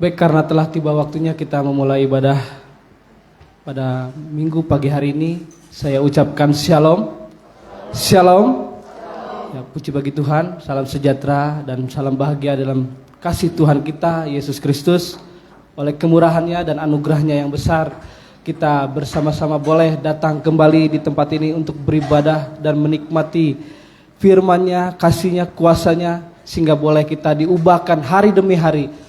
Baik, karena telah tiba waktunya kita memulai ibadah pada minggu pagi hari ini, saya ucapkan shalom. Shalom. Ya, puji bagi Tuhan, salam sejahtera dan salam bahagia dalam kasih Tuhan kita Yesus Kristus. Oleh kemurahannya dan anugerahnya yang besar, kita bersama-sama boleh datang kembali di tempat ini untuk beribadah dan menikmati firman-Nya, kasih-Nya, kuasa-Nya, sehingga boleh kita diubahkan hari demi hari.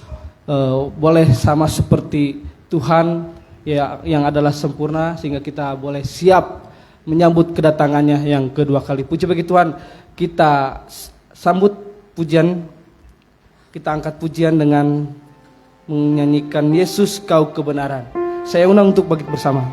Boleh sama seperti Tuhan ya, yang adalah sempurna, sehingga kita boleh siap menyambut kedatangannya yang kedua kali. Puji bagi Tuhan, kita sambut pujian, kita angkat pujian dengan menyanyikan Yesus Kau Kebenaran. Saya undang untuk bangkit bersama.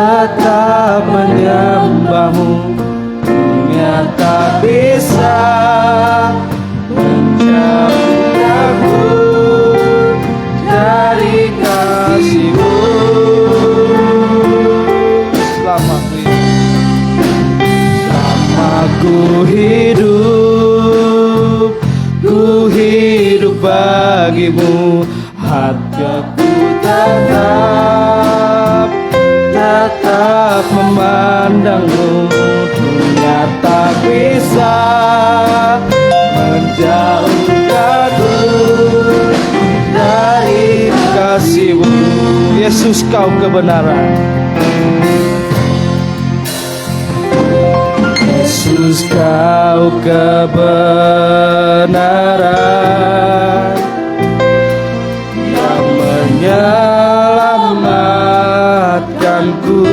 Tetap menyembahmu, dunia tak bisa menjauhkanku dari kasih-Mu. Selama ku hidup bagimu, hatiku tetap memandangmu, dunia tak bisa menjauhkanku dari kasih-Mu. Yesus Kau kebenaran, Yesus Kau kebenaran yang menyelamatkanku.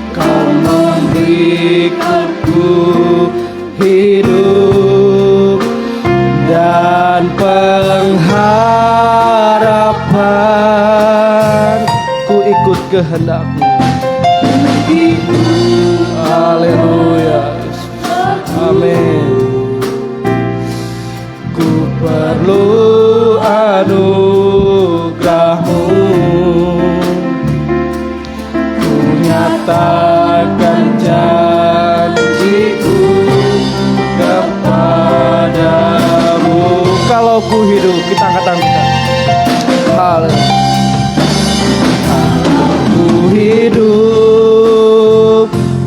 Kau memberikanku hidup dan pengharapan. Ku ikut kehendak-Mu. Haleluya, amin. Ku perlu anugerah-Mu, ku nyatakan janji-Ku kepadamu. Kalau ku hidup, kita angkat tangan kita. Haleluya.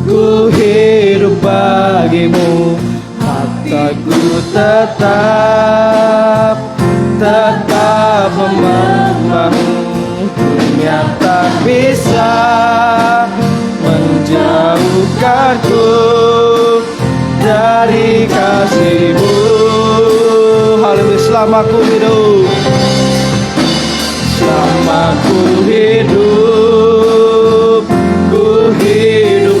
Ku hidup bagimu, hatiku tetap memandangmu, dunia tak bisa menjauhkanku dari kasih-Mu. Haleluya. Selama ku hidup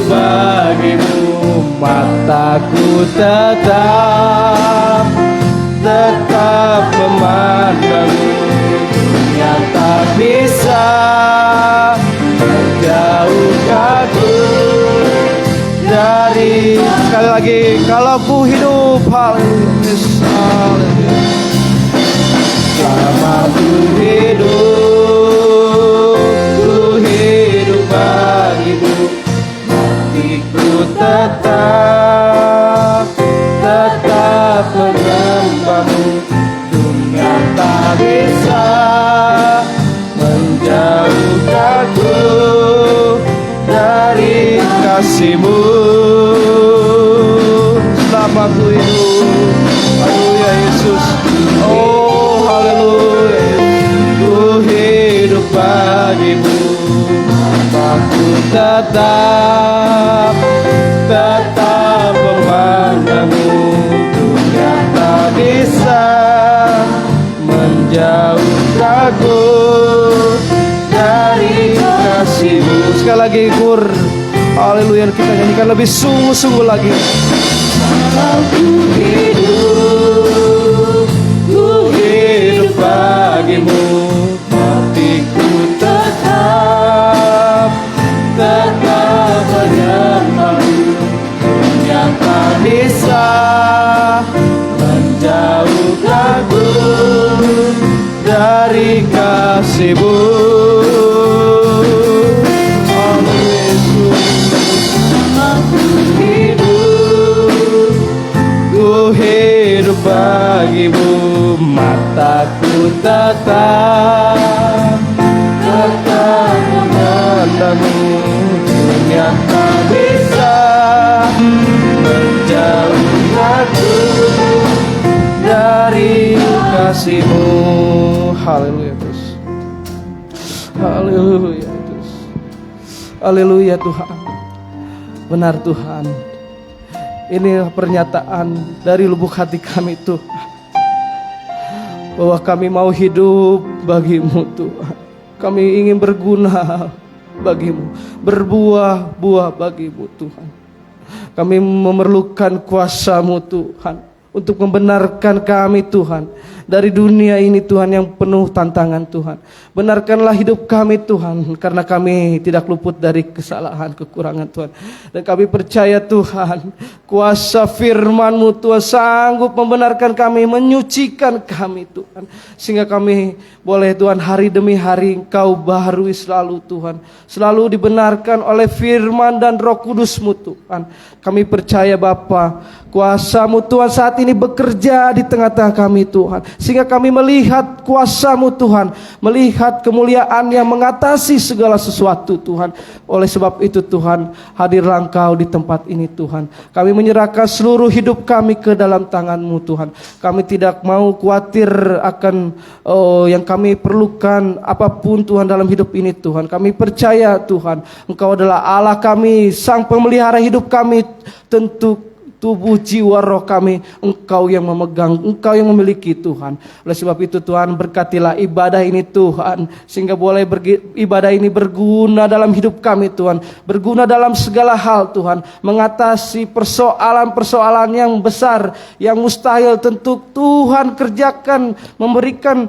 bagimu, mataku tetap memandangmu, dunia tak bisa menjauhkanku dari. Sekali lagi, kalau ku hidup Haleluya. Yes, haleluya. Selama ku hidup bagimu, matiku tetap menyembahmu. Dunia tak bisa menjauhkanku dari kasih-Mu. Selama ku hidup, haleluya Yesus. Oh haleluya, ku hidup bagimu. Aku tetap memandangmu. Dunia tak bisa menjauhkanku dari kasih-Mu. Sekali lagi kur, haleluya, kita nyanyikan lebih sungguh-sungguh lagi. Aku hidup bagimu, matiku tetap menyembahmu. Dunia tak bisa menjauhkanku dari kasih-Mu. Ku hidup bagimu, mataku tetap memandangmu. Dunia tak bisa menjauhkanku dari kasih-Mu. Haleluya Yesus. Haleluya Yesus. Haleluya Tuhan. Benar Tuhan. Ini pernyataan dari lubuk hati kami Tuhan, bahwa kami mau hidup bagi-Mu Tuhan. Kami ingin berguna bagi-Mu, berbuah-buah bagi-Mu Tuhan. Kami memerlukan kuasa-Mu Tuhan, untuk membenarkan kami Tuhan dari dunia ini Tuhan yang penuh tantangan Tuhan. Benarkanlah hidup kami Tuhan, karena kami tidak luput dari kesalahan, kekurangan Tuhan. Dan kami percaya Tuhan, kuasa firman-Mu Tuhan sanggup membenarkan kami, menyucikan kami Tuhan. Sehingga kami boleh Tuhan hari demi hari Engkau baharui selalu Tuhan. Selalu dibenarkan oleh firman dan Roh Kudus-Mu Tuhan. Kami percaya Bapa, kuasa-Mu Tuhan saat ini bekerja di tengah-tengah kami Tuhan. Sehingga kami melihat kuasa-Mu Tuhan, melihat kemuliaan yang mengatasi segala sesuatu Tuhan. Oleh sebab itu Tuhan, hadirlah Engkau di tempat ini Tuhan. Kami menyerahkan seluruh hidup kami ke dalam tangan-Mu Tuhan. Kami tidak mau khawatir akan yang kami perlukan apapun Tuhan dalam hidup ini Tuhan. Kami percaya Tuhan, Engkau adalah Allah kami, Sang Pemelihara hidup kami. Tentu tubuh, jiwa, roh kami Engkau yang memegang, Engkau yang memiliki Tuhan. Oleh sebab itu Tuhan, berkatilah ibadah ini Tuhan, sehingga boleh ibadah ini berguna dalam hidup kami Tuhan, berguna dalam segala hal Tuhan, mengatasi persoalan-persoalan yang besar, yang mustahil. Tentu Tuhan kerjakan, memberikan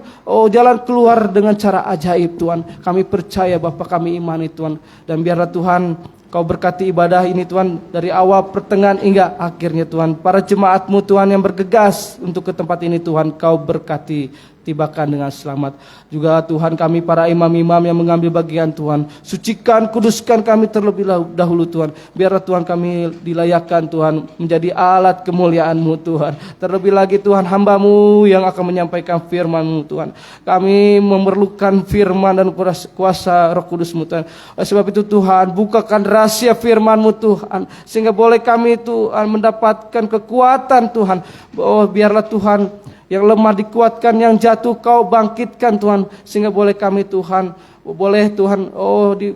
jalan keluar dengan cara ajaib Tuhan. Kami percaya Bapa, kami imani Tuhan, dan biarlah Tuhan Kau berkati ibadah ini Tuhan, dari awal, pertengahan hingga akhirnya Tuhan. Para jemaat-Mu Tuhan yang bergegas untuk ke tempat ini Tuhan, Kau berkati, tibakan dengan selamat. Juga Tuhan kami para imam-imam yang mengambil bagian Tuhan, sucikan, kuduskan kami terlebih dahulu Tuhan. Biarlah Tuhan kami dilayakkan Tuhan, menjadi alat kemuliaan-Mu Tuhan. Terlebih lagi Tuhan, hamba-Mu yang akan menyampaikan firman-Mu Tuhan. Kami memerlukan firman dan kuasa Roh Kudus-Mu Tuhan. Oleh sebab itu Tuhan, bukakan rahasia firman-Mu Tuhan, sehingga boleh kami Tuhan mendapatkan kekuatan Tuhan. Oh biarlah Tuhan, yang lemah dikuatkan, yang jatuh Kau bangkitkan Tuhan, sehingga boleh kami Tuhan, boleh Tuhan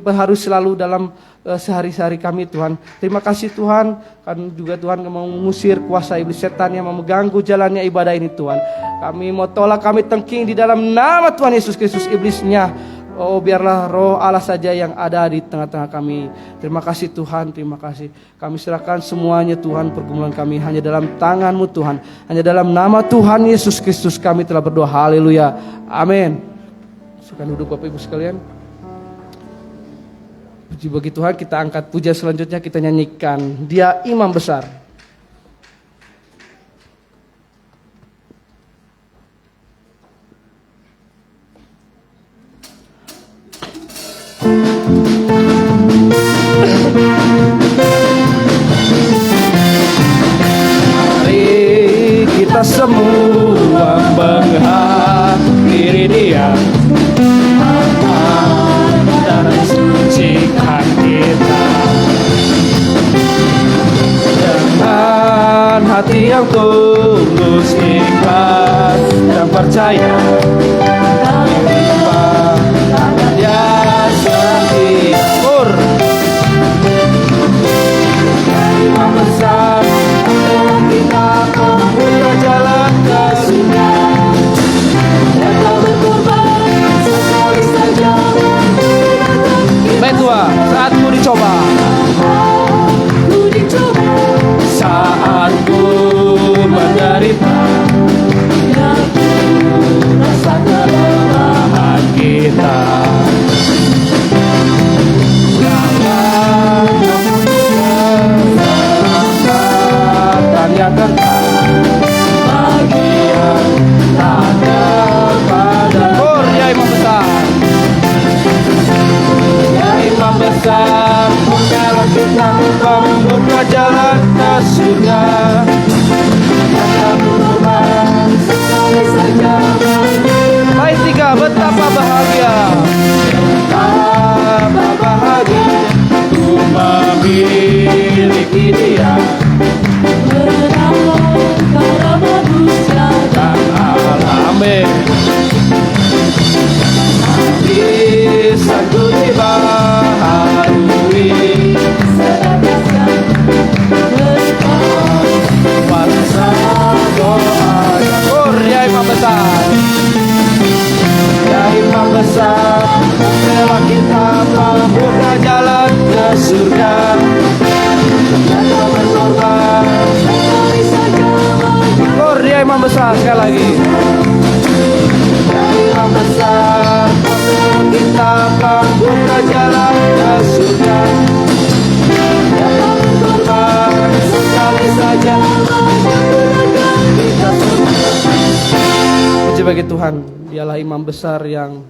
berharu selalu dalam sehari-hari kami Tuhan. Terima kasih Tuhan, kan juga Tuhan mau mengusir kuasa iblis setan yang mengganggu jalannya ibadah ini Tuhan. Kami mau tolak, kami tengking di dalam nama Tuhan Yesus Kristus iblisnya. Oh biarlah roh Allah saja yang ada di tengah-tengah kami. Terima kasih Tuhan, terima kasih. Kami serahkan semuanya Tuhan, pergumulan kami hanya dalam tangan-Mu Tuhan. Hanya dalam nama Tuhan Yesus Kristus kami telah berdoa. Haleluya, amin. Silakan duduk Bapak Ibu sekalian. Puji bagi Tuhan, kita angkat puja selanjutnya, kita nyanyikan Dia Imam Besar. semua menghadiri Dia dan sucikan kita dengan hati yang tulus, ikhlas dan percaya. Dia sendiri Imam besar, kita membuka jalan ke surga. Dia telah berkorban sekali saja. Baik tua, saat ku dicoba, saat ku menderita, rasa kelemahan kita. Dan yang kekal bagian tanda pada Ya Imam besar, Ya Imam besar, membela kita, membuka jalan ke surga. Kita berkorban sekali saja. Baik tiga, betapa bahagia, betapa bahagia ku memiliki Dia. Dan amin. Bisa ku dibaharui bangsa doa. Ya Imam besar, Ya Imam besar, membela kita, membuka jalan ke surga. Kita berkorban sekali saja. Ya Imam besar, sekali lagi. Ya Imam besar, membela kita, membuka jalan ke surga. Kita berkorban sekali saja. Puji bagi Tuhan, Dialah Imam besar yang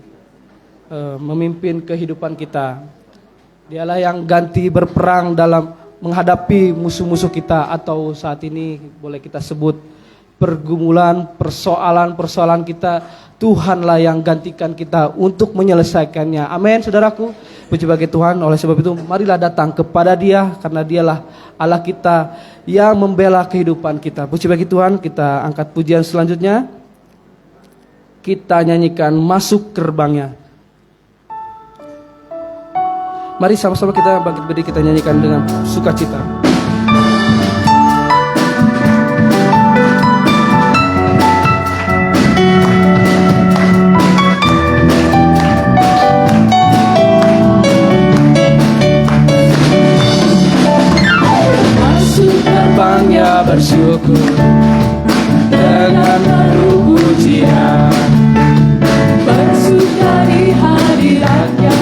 memimpin kehidupan kita. Dialah yang ganti berperang dalam menghadapi musuh-musuh kita, atau saat ini boleh kita sebut pergumulan, persoalan-persoalan kita. Tuhanlah yang gantikan kita untuk menyelesaikannya. Amin, saudaraku. Puji bagi Tuhan. Oleh sebab itu, marilah datang kepada Dia, karena Dialah Allah kita yang membela kehidupan kita. Puji bagi Tuhan. Kita angkat pujian selanjutnya. Kita nyanyikan Masuk Gerbangnya. Mari sama-sama kita bangkit berdiri, kita nyanyikan dengan sukacita. Masuk gerbangnya bersyukur dengan penuh pujian, bersuka di hadiratnya,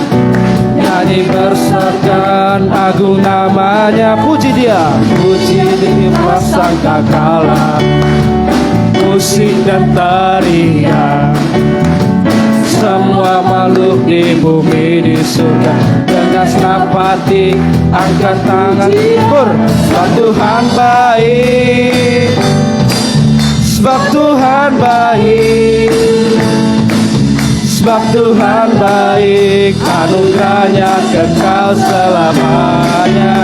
nyanyi berserkan agung namanya. Puji Dia, puji Dia prasangka kala, musik dan tarian, semua makhluk di bumi di surga dengan senapati angkat tangan. Sebab Tuhan baik, sebab Tuhan baik, sebab Tuhan baik, anugerahnya kekal selamanya.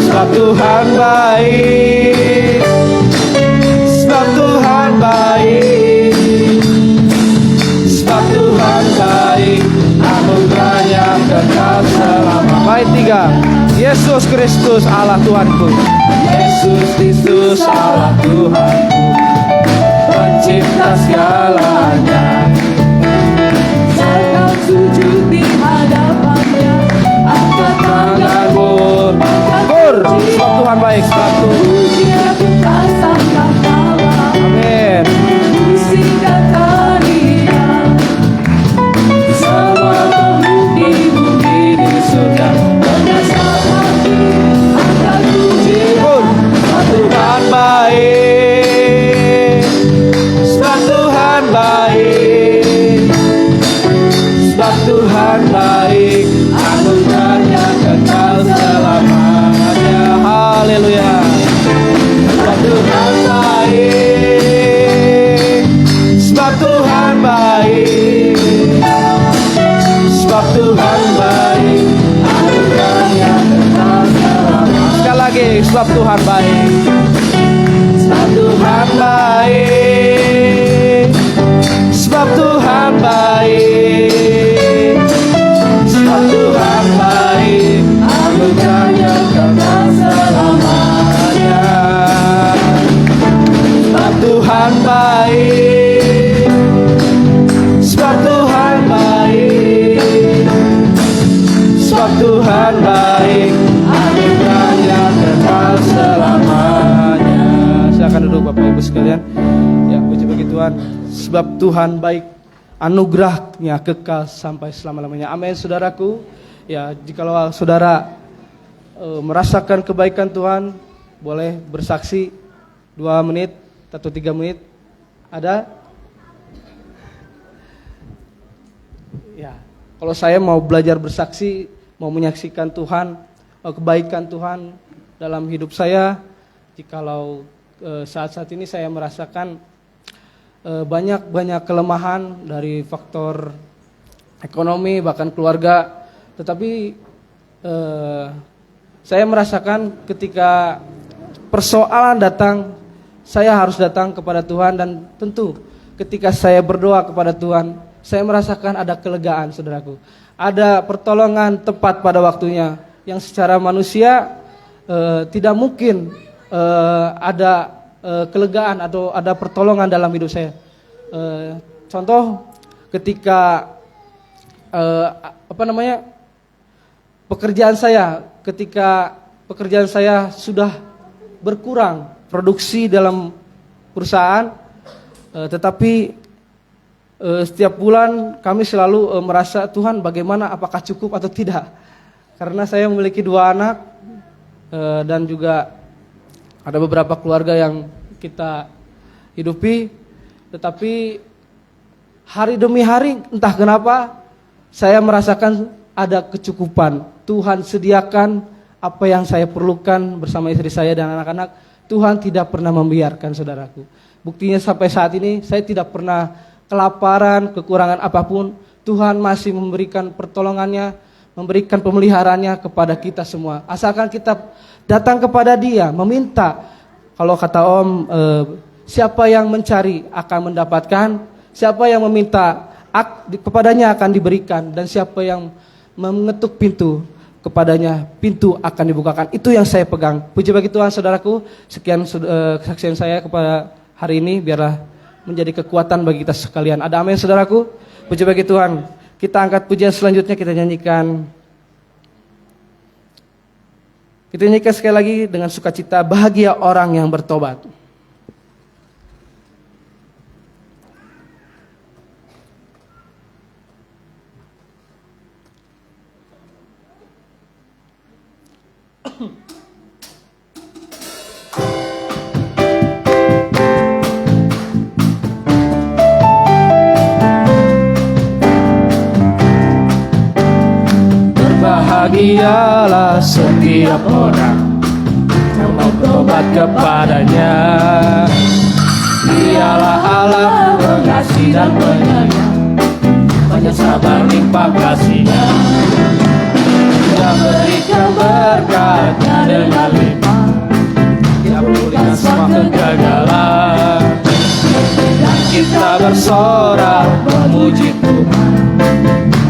Sebab Tuhan baik, sebab Tuhan baik, sebab Tuhan baik, anugerahnya kekal selamanya. Baik tiga, Yesus Kristus Allah Tuhanku, Yesus Kristus Allah Tuhanku, pencipta segalanya. Saya sujud di hadapannya, angkat tanganmu. Sebab Tuhan baik, sebab Tuhan. Amin. Musik dan tarian, semua makhluk di bumi di surga berdasar hati angkat pujian. Sebab Tuhan baik, sebab Tuhan sebab Tuhan baik. Sebab Tuhan baik. Sebab Tuhan baik. Sebab Tuhan baik. Anugerahnya kekal selamanya. Sebab Tuhan baik. Sebab Tuhan baik. Sebab Tuhan baik. Anugerahnya kekal selamanya. Silakan duduk Bapak Ibu sekalian. Ya, puji bagi Tuhan. Sebab Tuhan baik, anugerahnya kekal sampai selama-lamanya. Amin, saudaraku. Ya, jikalau saudara merasakan kebaikan Tuhan, boleh bersaksi 2 menit atau 3 menit. Ada? Ya, kalau saya mau belajar bersaksi, mau menyaksikan Tuhan, kebaikan Tuhan dalam hidup saya, jikalau saat-saat ini saya merasakan banyak kelemahan dari faktor ekonomi bahkan keluarga, tetapi saya merasakan ketika persoalan datang, saya harus datang kepada Tuhan, dan tentu ketika saya berdoa kepada Tuhan, saya merasakan ada kelegaan, saudaraku. Ada pertolongan tepat pada waktunya yang secara manusia tidak mungkin ada kelegaan atau ada pertolongan dalam hidup saya. Contoh ketika pekerjaan saya, ketika pekerjaan saya sudah berkurang produksi dalam perusahaan, tetapi setiap bulan kami selalu merasa, Tuhan bagaimana, apakah cukup atau tidak? Karena saya memiliki 2 anak dan juga ada beberapa keluarga yang kita hidupi, tetapi hari demi hari entah kenapa saya merasakan ada kecukupan. Tuhan sediakan apa yang saya perlukan bersama istri saya dan anak-anak. Tuhan tidak pernah membiarkan, saudaraku. Buktinya sampai saat ini saya tidak pernah kelaparan, kekurangan apapun. Tuhan masih memberikan pertolongannya, memberikan pemeliharaannya kepada kita semua. Asalkan kita datang kepada Dia, meminta. Kalau kata Om, siapa yang mencari akan mendapatkan, siapa yang meminta kepadanya akan diberikan, dan siapa yang mengetuk pintu, kepadanya pintu akan dibukakan. Itu yang saya pegang. Puji bagi Tuhan, saudaraku. Sekian kesaksian saya kepada hari ini, biarlah menjadi kekuatan bagi kita sekalian. Ada amin, saudaraku. Puji bagi Tuhan. Kita angkat pujian selanjutnya, kita nyanyikan. Kita nyanyikan sekali lagi dengan sukacita, bahagia orang yang bertobat. Berbahagialah setiap orang yang bertobat kepadanya. Dialah Allah pengasih dan penyayang, banyak sabar limpah kasih-Nya. Dia berikan berkat-Nya dengan limpah, Dia pulihkan semua kegagalan. Dan kita bersorak memuji Tuhan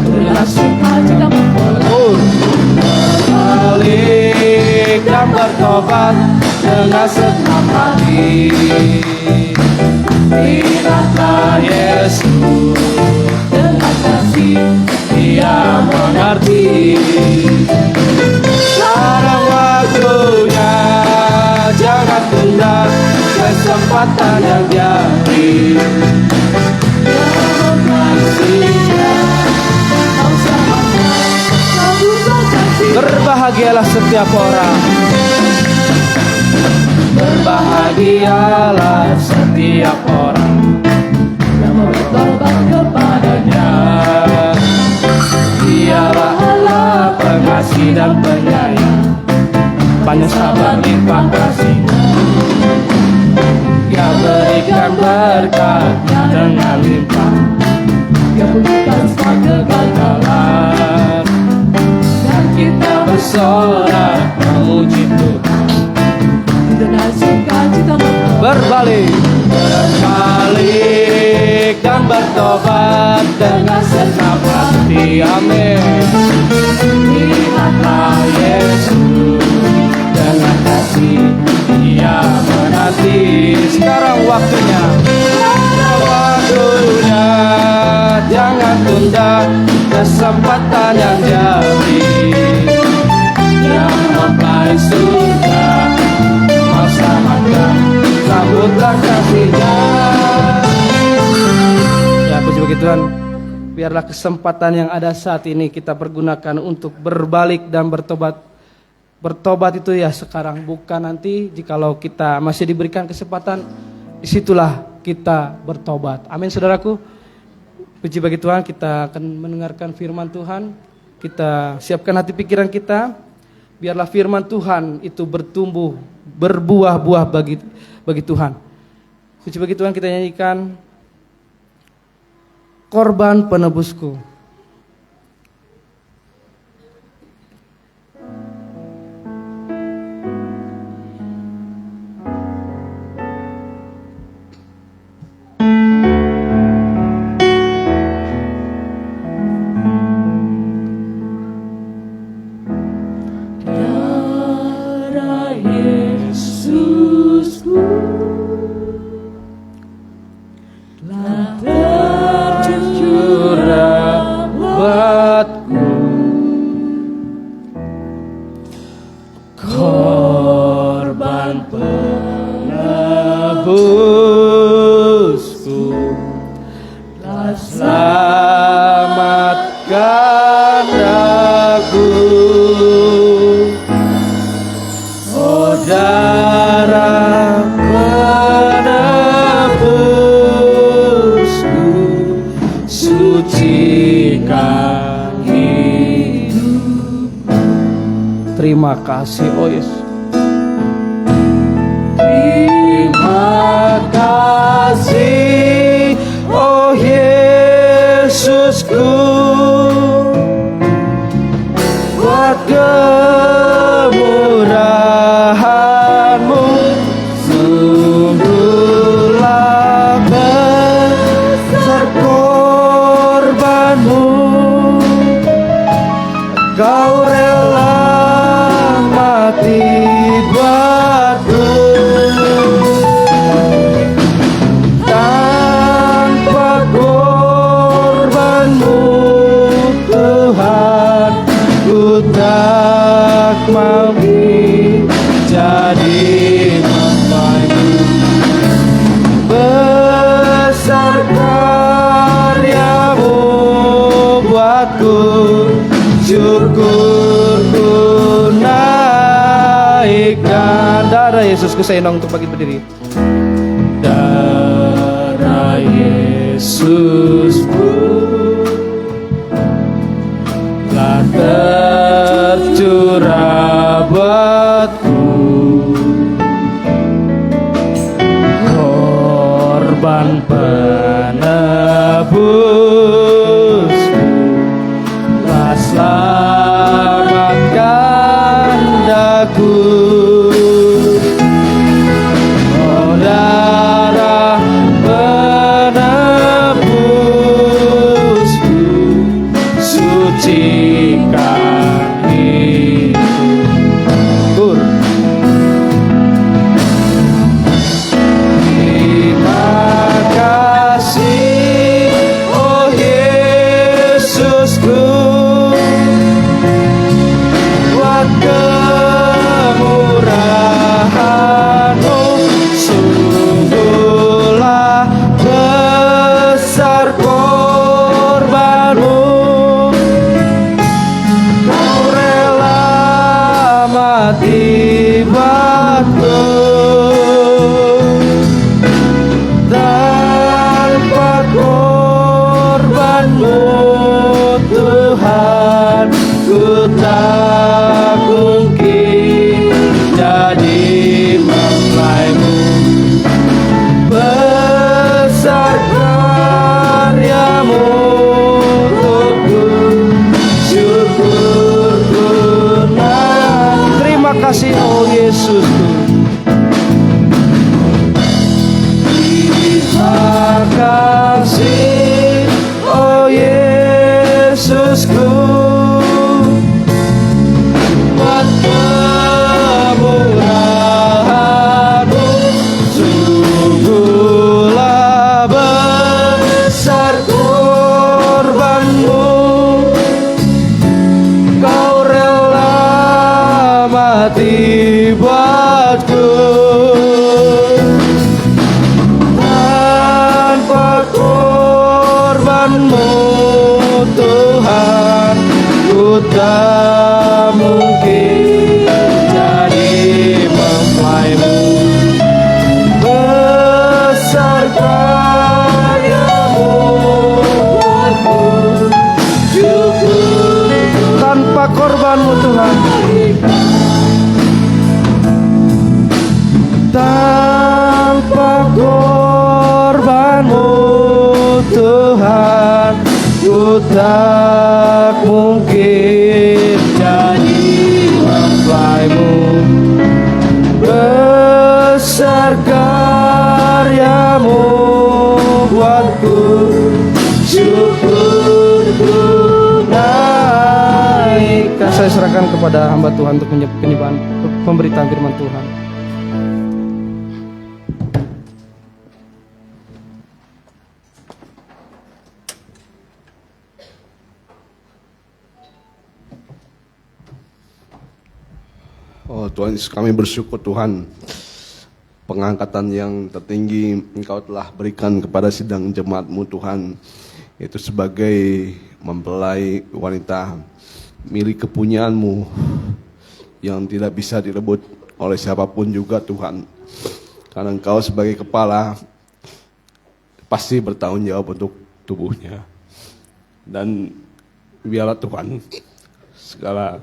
dengan sukacita bersyukur, balik dan bertobat dengan senang hati. Ingatlah Yesus, dengan kasih Dia mengerti. Sekarang waktunya, jangan tunda kesempatan yang Dia beri. Berbahagialah setiap orang, berbahagialah setiap orang yang bertobat kepadanya. Dialah Allah pengasih dan penyayang, banyak sabar limpah kasih-Nya. Dia berikan berkat-Nya dengan limpah, Dia pulihkan semua kegagalan. Dan kita bersorak memuji Tuhan bertobat dengan senang hati. Amin. Lihatlah Yesus dengan kasih Dia menanti. Sekarang waktunya, jangan tunda kesempatan yang jadi, yang mempelai surga masa maka sambutlah kasihnya. Ya puji bagi Tuhan, biarlah kesempatan yang ada saat ini kita pergunakan untuk berbalik dan bertobat. Bertobat itu ya sekarang, bukan nanti. Jikalau kita masih diberikan kesempatan, disitulah kita bertobat. Amin saudaraku. Puji bagi Tuhan, kita akan mendengarkan firman Tuhan. Kita siapkan hati pikiran kita. Biarlah firman Tuhan itu bertumbuh, berbuah-buah bagi Tuhan. Puji bagi Tuhan, kita nyanyikan Korban Penebusku. Terima kasih, oh Yesus. Terima kasih, oh Yesusku, buat kemurahan-Mu. Sungguhlah besar korban-Mu, Kau rela mati buatku. Tanpa korban-Mu Tuhan, ku tak mampu jadi mempelai-Mu. Besar karya-Mu buatku, syukurku naikkan. Darah Yesusku, saya undang untuk bangkit berdiri. Darah Yesusku telah tercurah buatku, korban penebusku, telah selamatkan daku. Oh darah penebusku, sucikan hidupku. Terima kasih, oh Yesusku, buat kemurahan-Mu. Sungguhlah besar korban-Mu, Kau rela mati buatku. Tanpa korban-Mu Tuhan, ku tak mungkin jadi mempelai-Mu. Besar karya-Mu untukku, syukurku naik. Terima kasih mati buatku. Tanpa korbanmu Tuhan, ku tak mungkin jadi mempelaimu. Besar karyamu buatku, syukur. Tanpa korbanmu Tuhan, tanpa korbanmu Tuhan, ku tak mungkin jadi mempelaimu. Besar karyamu buatku, syukurku naikkan. Saya serahkan kepada hamba Tuhan untuk penyembahan pemberitaan firman Tuhan. Oh Tuhan Yesus, kami bersyukur Tuhan, pengangkatan yang tertinggi Engkau telah berikan kepada sidang jemaat-Mu Tuhan, itu sebagai mempelai wanita milik kepunyaan-Mu yang tidak bisa direbut oleh siapapun juga Tuhan. Karena Engkau sebagai kepala pasti bertanggung jawab untuk tubuhnya. Dan biarlah Tuhan segala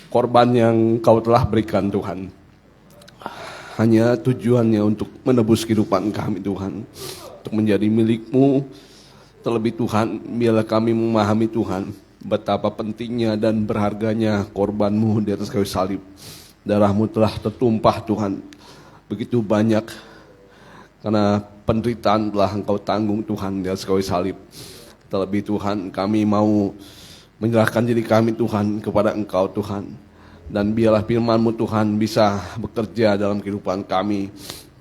korban yang Kau telah berikan Tuhan, hanya tujuannya untuk menebus kehidupan kami Tuhan, untuk menjadi milik-Mu. Terlebih Tuhan, biarlah kami memahami Tuhan, betapa pentingnya dan berharganya korban-Mu di atas kayu salib. Darah-Mu telah tertumpah Tuhan, begitu banyak, karena penderitaan telah Engkau tanggung Tuhan di atas kayu salib. Terlebih Tuhan, kami mau menyerahkan diri kami Tuhan kepada Engkau Tuhan. Dan biarlah firman-Mu Tuhan bisa bekerja dalam kehidupan kami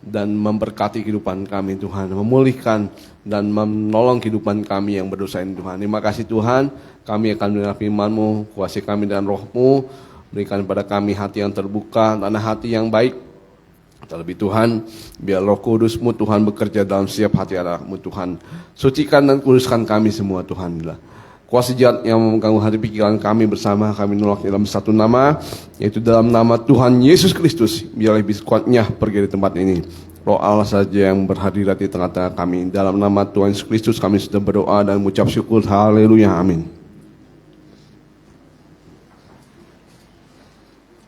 dan memberkati kehidupan kami Tuhan, memulihkan dan menolong kehidupan kami yang berdosa ini Tuhan. Terima kasih Tuhan, kami akan mendengar firman-Mu, kuasai kami dengan Roh-Mu, berikan kepada kami hati yang terbuka, tanah hati yang baik. Terlebih Tuhan, biar Roh Kudus-Mu Tuhan bekerja dalam setiap hati anak-Mu Tuhan. Sucikan dan kuduskan kami semua Tuhan. Kuasa jahat yang mengganggu hati pikiran kami bersama, kami nolak dalam satu nama, yaitu dalam nama Tuhan Yesus Kristus. Biarlah lebih kuatnya pergi dari tempat ini. Roh Allah saja yang berhadirat di tengah-tengah kami. Dalam nama Tuhan Yesus Kristus kami sudah berdoa dan mengucap syukur. Haleluya, amin.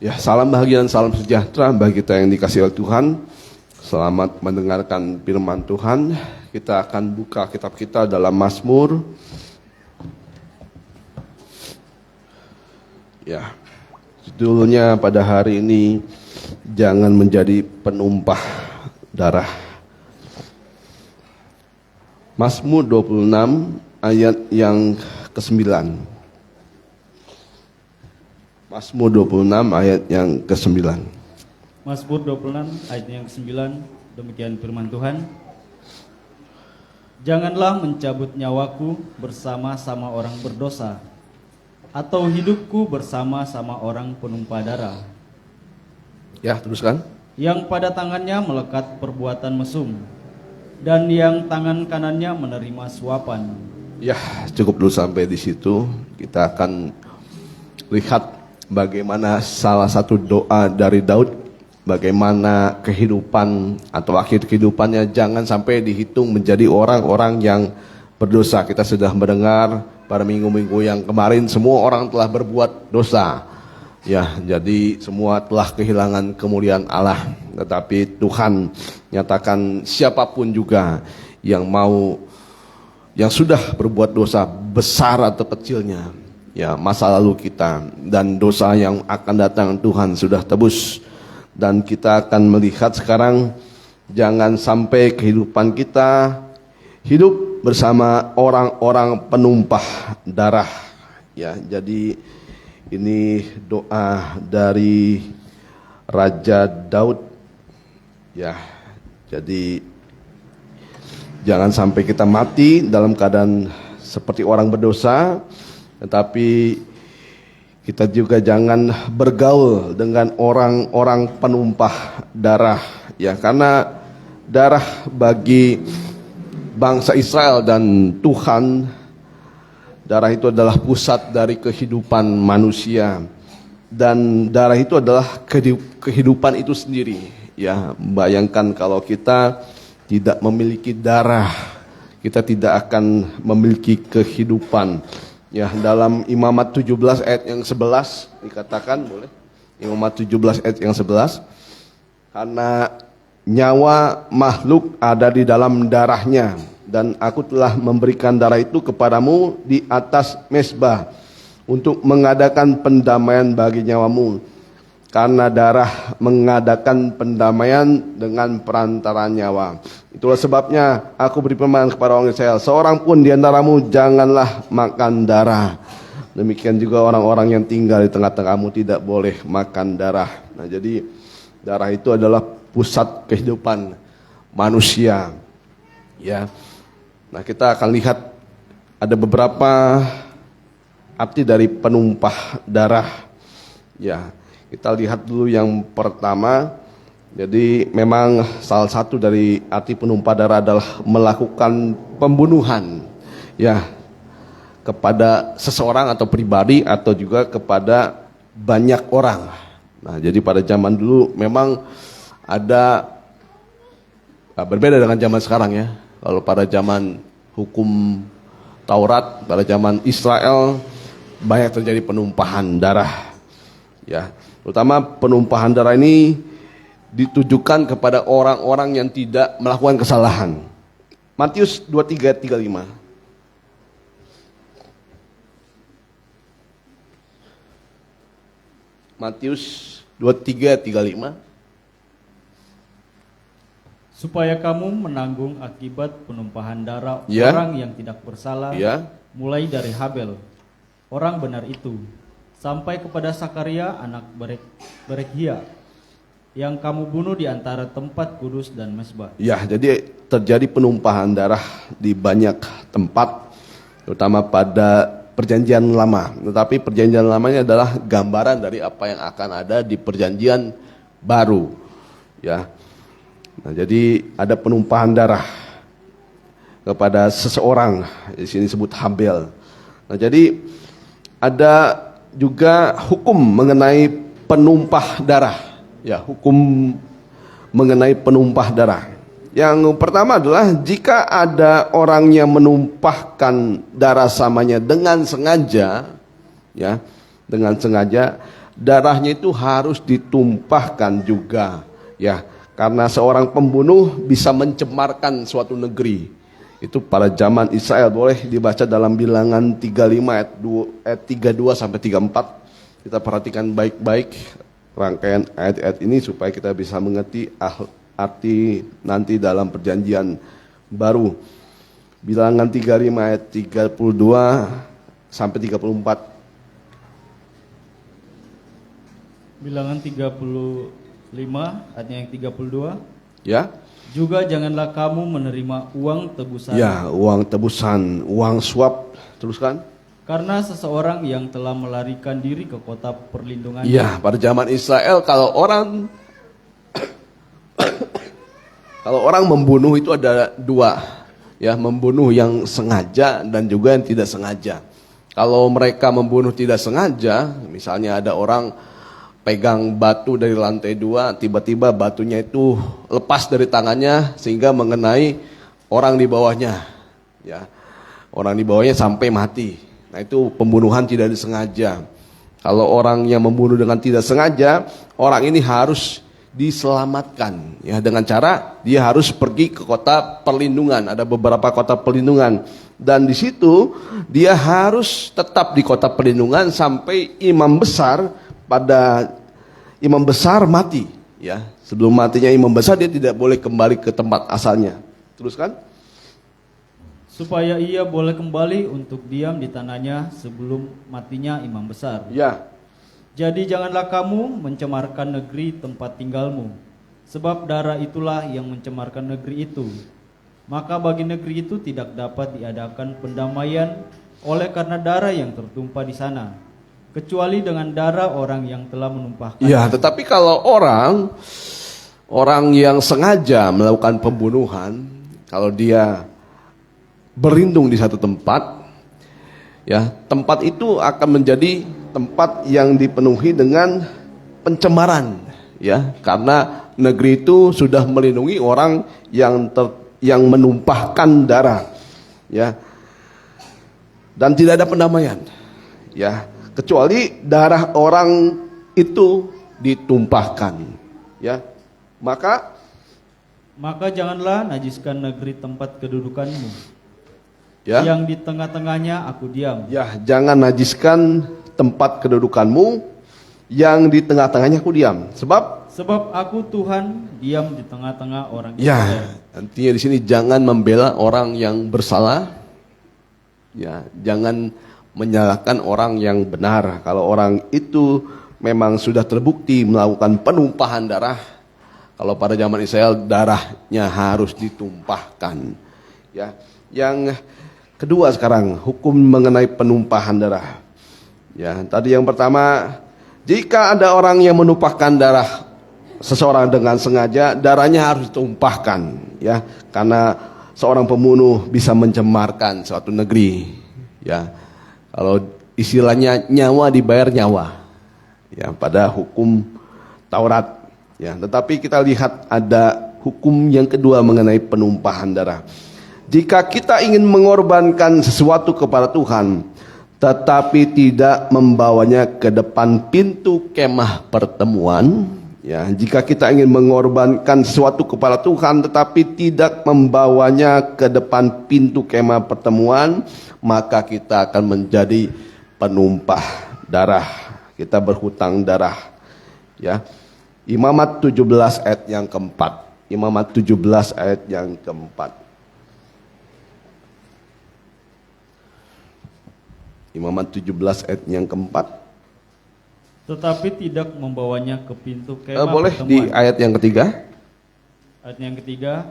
Ya, salam bahagia dan salam sejahtera bagi kita yang dikasihi oleh Tuhan. Selamat mendengarkan firman Tuhan. Kita akan buka kitab kita dalam Mazmur. Ya, judulnya pada hari ini, jangan menjadi penumpah darah. Mazmur 26 ayat yang ke-9. Mazmur 26 ayat yang ke-9. Mazmur 26 ayat yang ke-9, demikian firman Tuhan. Janganlah mencabut nyawaku bersama-sama orang berdosa, atau hidupku bersama-sama orang penumpah darah. Ya, teruskan. Yang pada tangannya melekat perbuatan mesum, dan yang tangan kanannya menerima suapan. Ya, cukup dulu sampai di situ. Kita akan lihat bagaimana salah satu doa dari Daud, bagaimana kehidupan atau akhir kehidupannya jangan sampai dihitung menjadi orang-orang yang berdosa. Kita sudah mendengar pada minggu-minggu yang kemarin, semua orang telah berbuat dosa. Ya, jadi semua telah kehilangan kemuliaan Allah. Tetapi Tuhan nyatakan siapapun juga yang sudah berbuat dosa besar atau kecilnya, ya, masa lalu kita dan dosa yang akan datang Tuhan sudah tebus. Dan kita akan melihat sekarang, jangan sampai kehidupan kita hidup bersama orang-orang penumpah darah. Ya, jadi ini doa dari Raja Daud. Ya, jadi jangan sampai kita mati dalam keadaan seperti orang berdosa, tetapi Kita juga jangan bergaul dengan orang-orang penumpah darah, ya, karena darah bagi bangsa Israel dan Tuhan, darah itu adalah pusat dari kehidupan manusia, dan darah itu adalah kehidupan itu sendiri. Ya, bayangkan kalau kita tidak memiliki darah, kita tidak akan memiliki kehidupan. Ya, dalam Imamat 17 ayat yang 11 dikatakan, boleh? Imamat 17 ayat yang 11, karena nyawa makhluk ada di dalam darahnya, dan aku telah memberikan darah itu kepadamu di atas mezbah untuk mengadakan pendamaian bagi nyawamu, karena darah mengadakan pendamaian dengan perantara nyawa. Itulah sebabnya aku beri firman kepada orang Israel, seorang pun di antaramu janganlah makan darah. Demikian juga orang-orang yang tinggal di tengah-tengahmu tidak boleh makan darah. Nah, jadi darah itu adalah pusat kehidupan manusia. Ya. Nah, kita akan lihat ada beberapa arti dari penumpah darah. Ya, kita lihat dulu yang pertama. Jadi memang salah satu dari arti penumpah darah adalah melakukan pembunuhan, ya, kepada seseorang atau pribadi atau juga kepada banyak orang. Nah, jadi pada zaman dulu memang ada berbeda dengan zaman sekarang, ya. Kalau pada zaman hukum Taurat, pada zaman Israel banyak terjadi penumpahan darah, ya. Terutama penumpahan darah ini ditujukan kepada orang-orang yang tidak melakukan kesalahan. Matius 23:35. Matius 23:35. Supaya kamu menanggung akibat penumpahan darah Ya. orang yang tidak bersalah, Ya. mulai dari Habel, orang benar itu, sampai kepada Sakaria anak Berekhia, yang kamu bunuh di antara tempat kudus dan mezbah. Ya, jadi terjadi penumpahan darah di banyak tempat, terutama pada perjanjian lama. Tetapi perjanjian lamanya adalah gambaran dari apa yang akan ada di perjanjian baru. Ya. Nah, jadi ada penumpahan darah kepada seseorang, di sini disebut Habel. Nah, jadi ada juga hukum mengenai penumpah darah. Ya, hukum mengenai penumpah darah. Yang pertama adalah jika ada orang yang menumpahkan darah samanya dengan sengaja, ya, dengan sengaja, darahnya itu harus ditumpahkan juga, ya, karena seorang pembunuh bisa mencemarkan suatu negeri. Itu pada zaman Israel, boleh dibaca dalam Bilangan 35 ayat 32 sampai 34. Kita perhatikan baik-baik rangkaian ayat-ayat ini supaya kita bisa mengerti arti nanti dalam perjanjian baru. Bilangan 35 ayat 32 sampai 34. Bilangan 35 ayatnya yang 32. Ya. Juga janganlah kamu menerima uang tebusan. Ya, uang tebusan, uang suap. Teruskan. Karena seseorang yang telah melarikan diri ke kota perlindungan. Ya, pada zaman Israel kalau orang membunuh itu ada dua, ya, membunuh yang sengaja dan juga yang tidak sengaja. Kalau mereka membunuh tidak sengaja, misalnya ada orang pegang batu dari lantai 2, tiba-tiba batunya itu lepas dari tangannya sehingga mengenai orang di bawahnya, ya, orang di bawahnya sampai mati. Nah, itu pembunuhan tidak disengaja. Kalau orang yang membunuh dengan tidak sengaja, orang ini harus diselamatkan, ya, dengan cara dia harus pergi ke kota perlindungan. Ada beberapa kota perlindungan, dan di situ dia harus tetap di kota perlindungan sampai imam besar mati, ya. Sebelum matinya imam besar dia tidak boleh kembali ke tempat asalnya. Teruskan. Supaya ia boleh kembali untuk diam di tanahnya sebelum matinya imam besar. Ya. Jadi janganlah kamu mencemarkan negeri tempat tinggalmu, sebab darah itulah yang mencemarkan negeri itu. Maka bagi negeri itu tidak dapat diadakan pendamaian oleh karena darah yang tertumpah di sana. kecuali dengan darah orang yang telah menumpahkan. Ya, tetapi kalau orang yang sengaja melakukan pembunuhan, kalau dia berlindung di satu tempat, ya, tempat itu akan menjadi tempat yang dipenuhi dengan pencemaran, ya, karena negeri itu sudah melindungi orang yang menumpahkan darah, ya, dan tidak ada pendamaian, ya, kecuali darah orang itu ditumpahkan, ya, maka janganlah najiskan negeri tempat kedudukanmu, ya, yang di tengah-tengahnya aku diam. ya, jangan najiskan tempat kedudukanmu yang di tengah-tengahnya aku diam. Sebab aku Tuhan diam di tengah-tengah orang ya, Israel. artinya di sini jangan membela orang yang bersalah, ya, jangan menyalahkan orang yang benar. Kalau orang itu memang sudah terbukti melakukan penumpahan darah, kalau pada zaman Israel darahnya harus ditumpahkan. Ya, yang kedua sekarang hukum mengenai penumpahan darah. Ya, tadi yang pertama, jika ada orang yang menumpahkan darah seseorang dengan sengaja, darahnya harus ditumpahkan, ya, karena seorang pembunuh bisa mencemarkan suatu negeri, ya. Kalau istilahnya nyawa dibayar nyawa, ya, pada hukum Taurat, ya. Tetapi kita lihat ada hukum yang kedua mengenai penumpahan darah. Jika kita ingin mengorbankan sesuatu kepada Tuhan, tetapi tidak membawanya ke depan pintu kemah pertemuan, ya, jika kita ingin mengorbankan sesuatu kepada Tuhan tetapi tidak membawanya ke depan pintu kemah pertemuan, maka kita akan menjadi penumpah darah. Kita berhutang darah, ya. Imamat 17 ayat yang keempat. Imamat 17 ayat yang keempat. Imamat 17 ayat yang keempat. Tetapi tidak membawanya ke pintu kemah Boleh pertemuan. di ayat yang ketiga. Ayat yang ketiga,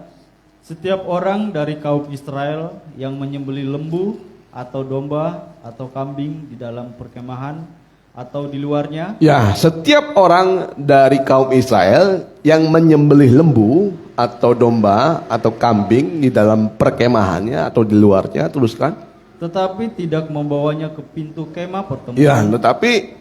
setiap orang dari kaum Israel yang menyembelih lembu atau domba atau kambing di dalam perkemahan atau di luarnya, Ya, setiap orang dari kaum Israel yang menyembelih lembu atau domba atau kambing di dalam perkemahannya atau di luarnya, teruskan. tetapi tidak membawanya ke pintu kemah pertemuan. Ya, tetapi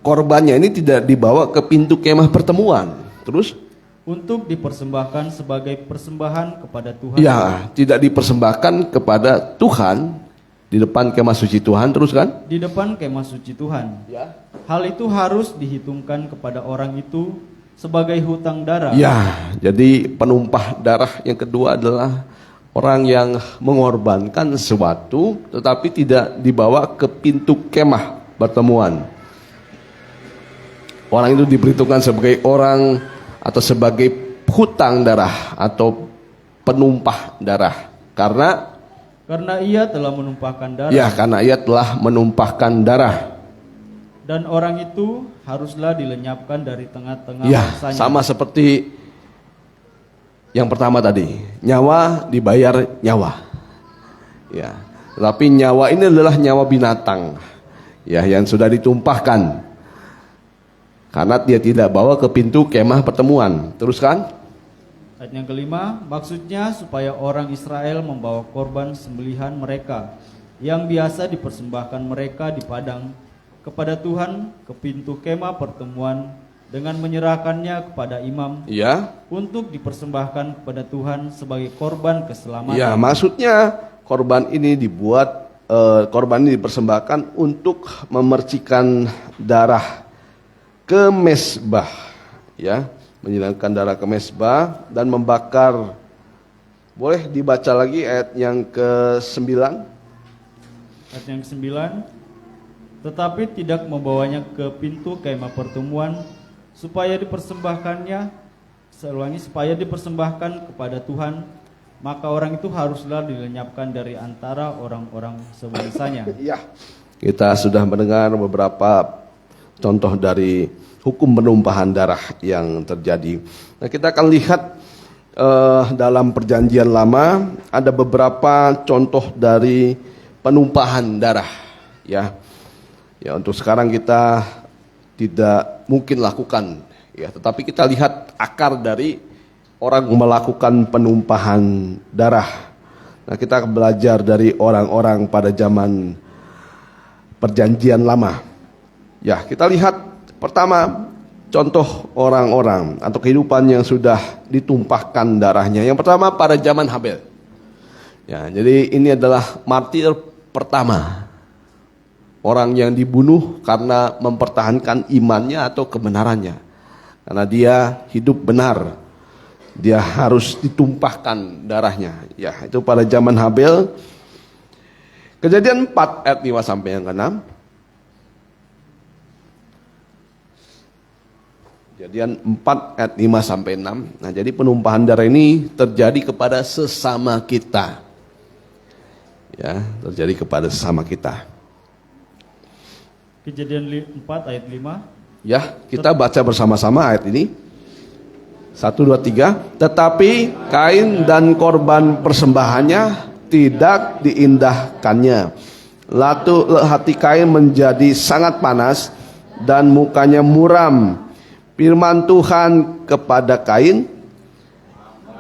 korbannya ini tidak dibawa ke pintu kemah pertemuan. Terus? Untuk dipersembahkan sebagai persembahan kepada Tuhan. Ya, tidak dipersembahkan kepada Tuhan di depan kemah suci Tuhan, terus kan? Di depan kemah suci Tuhan. Ya. Hal itu harus dihitungkan kepada orang itu sebagai hutang darah. Ya, jadi penumpah darah yang kedua adalah orang yang mengorbankan sesuatu tetapi tidak dibawa ke pintu kemah pertemuan. Orang itu diperhitungkan sebagai orang atau sebagai hutang darah atau penumpah darah karena ia telah menumpahkan darah. ya, karena ia telah menumpahkan darah. Dan orang itu haruslah dilenyapkan dari tengah-tengah Ya, bangsanya. sama seperti yang pertama tadi, nyawa dibayar nyawa. Ya, tetapi nyawa ini adalah nyawa binatang, ya, yang sudah ditumpahkan. Karena dia tidak bawa ke pintu kemah pertemuan. Teruskan. Ayat yang kelima, maksudnya supaya orang Israel membawa korban sembelihan mereka yang biasa dipersembahkan mereka di padang kepada Tuhan ke pintu kemah pertemuan dengan menyerahkannya kepada imam Ya. untuk dipersembahkan kepada Tuhan sebagai korban keselamatan. Ya, maksudnya korban ini dipersembahkan untuk memercikan darah ke mezbah, ya, menyilangkan darah ke mezbah dan membakar. Boleh dibaca lagi ayat yang ke-9. Ayat yang ke-9, tetapi tidak membawanya ke pintu kemah pertemuan supaya dipersembahkan kepada Tuhan, maka orang itu haruslah dilenyapkan dari antara orang-orang sebangsanya. Ya, kita sudah mendengar beberapa contoh dari hukum penumpahan darah yang terjadi. Nah, kita akan lihat dalam perjanjian lama ada beberapa contoh dari penumpahan darah, ya. Ya, untuk sekarang kita tidak mungkin lakukan, ya, tetapi kita lihat akar dari orang melakukan penumpahan darah. Nah, kita belajar dari orang-orang pada zaman Perjanjian Lama. Ya, kita lihat pertama contoh orang-orang atau kehidupan yang sudah ditumpahkan darahnya. Yang pertama pada zaman Habel. Ya, jadi ini adalah martir pertama. Orang yang dibunuh karena mempertahankan imannya atau kebenarannya. Karena dia hidup benar. Dia harus ditumpahkan darahnya. Ya, itu pada zaman Habel. Kejadian 4 ayat 5 sampai yang ke-6. Kejadian 4 ayat 5 sampai 6. Nah, jadi penumpahan darah ini terjadi kepada sesama kita. Ya, terjadi kepada sesama kita. Kejadian 4 ayat 5. Ya, kita baca bersama-sama ayat ini. 1, 2, 3. Tetapi Kain dan korban persembahannya tidak diindahkannya. Lalu hati Kain menjadi sangat panas dan mukanya muram. Firman Tuhan kepada Kain,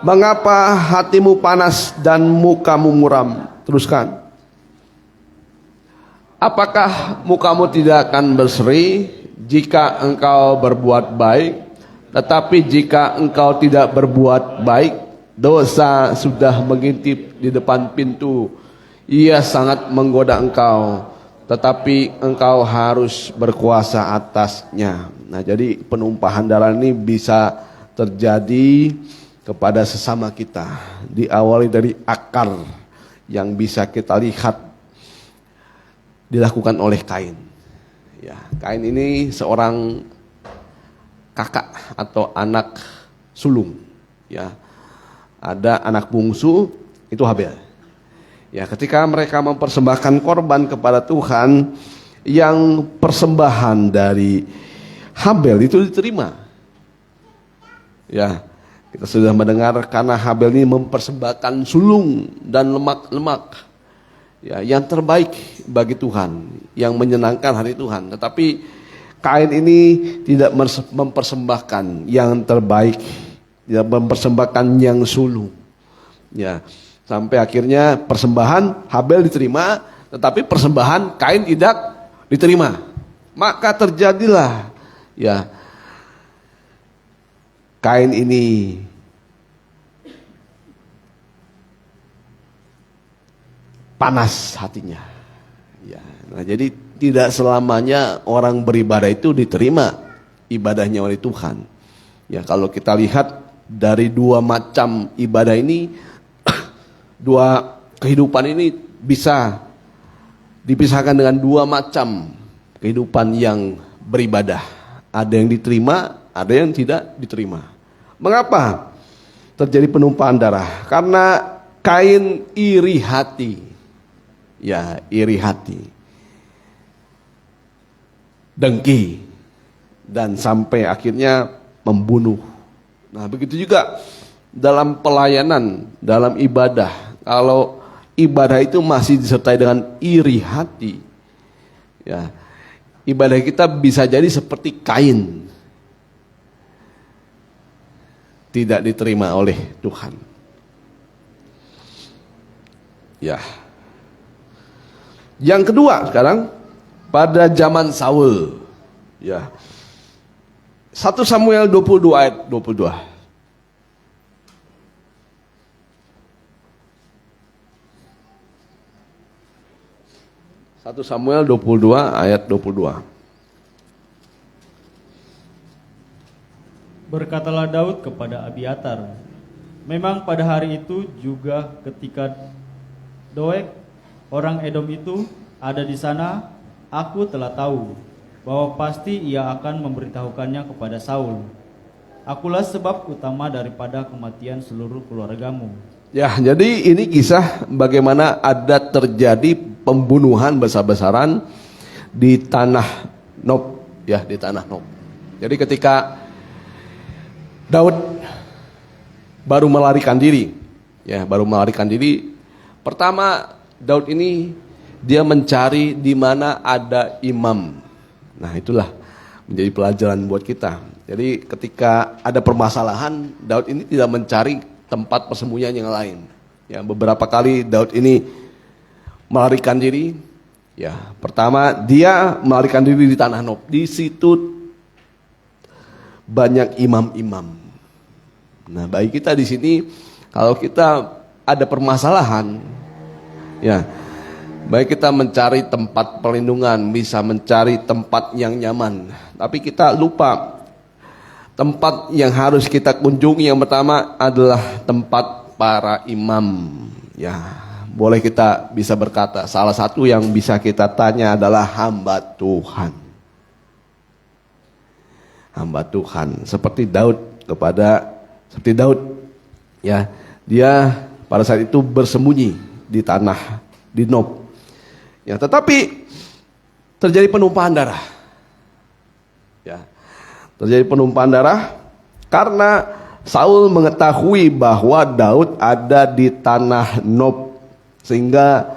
mengapa hatimu panas dan mukamu muram? Teruskan. Apakah mukamu tidak akan berseri jika engkau berbuat baik? Tetapi jika engkau tidak berbuat baik, dosa sudah mengintip di depan pintu. Ia sangat menggoda engkau, tetapi engkau harus berkuasa atasnya. Nah, jadi penumpahan darah ini bisa terjadi kepada sesama kita. Diawali dari akar yang bisa kita lihat dilakukan oleh Kain. Ya, Kain ini seorang kakak atau anak sulung. Ya, ada anak bungsu itu Habel. Ya, ketika mereka mempersembahkan korban kepada Tuhan, yang persembahan dari Habel itu diterima. Ya, kita sudah mendengar karena Habel ini mempersembahkan sulung dan lemak-lemak. Ya, yang terbaik bagi Tuhan, yang menyenangkan hati Tuhan. Tetapi Kain ini tidak mempersembahkan yang terbaik, tidak mempersembahkan yang sulung. Ya, sampai akhirnya persembahan Habel diterima, tetapi persembahan Kain tidak diterima. Maka terjadilah, ya, Kain ini panas hatinya. Ya, nah jadi tidak selamanya orang beribadah itu diterima ibadahnya oleh Tuhan. Ya, kalau kita lihat dari dua macam ibadah ini, dua kehidupan ini bisa dipisahkan dengan dua macam kehidupan yang beribadah. Ada yang diterima, ada yang tidak diterima. Mengapa terjadi penumpahan darah? Karena Kain iri hati. Ya, iri hati. Dengki. Dan sampai akhirnya membunuh. Nah, begitu juga dalam pelayanan, dalam ibadah. Kalau ibadah itu masih disertai dengan iri hati, ya, ibadah kita bisa jadi seperti Kain, tidak diterima oleh Tuhan. Ya. Yang kedua sekarang pada zaman Saul. Ya. 1 Samuel 22 ayat 22. 1 Samuel 22 ayat 22. Berkatalah Daud kepada Abiatar, memang pada hari itu juga ketika Doeg orang Edom itu ada di sana, aku telah tahu bahwa pasti ia akan memberitahukannya kepada Saul. Akulah sebab utama daripada kematian seluruh keluargamu. Ya, jadi ini kisah bagaimana ada terjadi pembunuhan besar-besaran di tanah Nob, ya, di tanah Nob. Jadi ketika Daud baru melarikan diri, pertama Daud ini dia mencari di mana ada imam. Nah, itulah menjadi pelajaran buat kita. Jadi ketika ada permasalahan, Daud ini tidak mencari tempat persembunyian yang lain. Ya, beberapa kali Daud ini melarikan diri. Ya, pertama dia melarikan diri di tanah Nob. Di situ banyak imam-imam. Nah, bagi kita di sini, kalau kita ada permasalahan, ya, baik kita mencari tempat perlindungan, bisa mencari tempat yang nyaman. Tapi kita lupa tempat yang harus kita kunjungi yang pertama adalah tempat para imam. Ya, boleh kita bisa berkata, salah satu yang bisa kita tanya adalah hamba Tuhan. Hamba Tuhan, seperti Daud, ya, dia pada saat itu bersembunyi di tanah di Nob. Ya, tetapi terjadi penumpahan darah. Ya, terjadi penumpahan darah karena Saul mengetahui bahwa Daud ada di tanah Nob, sehingga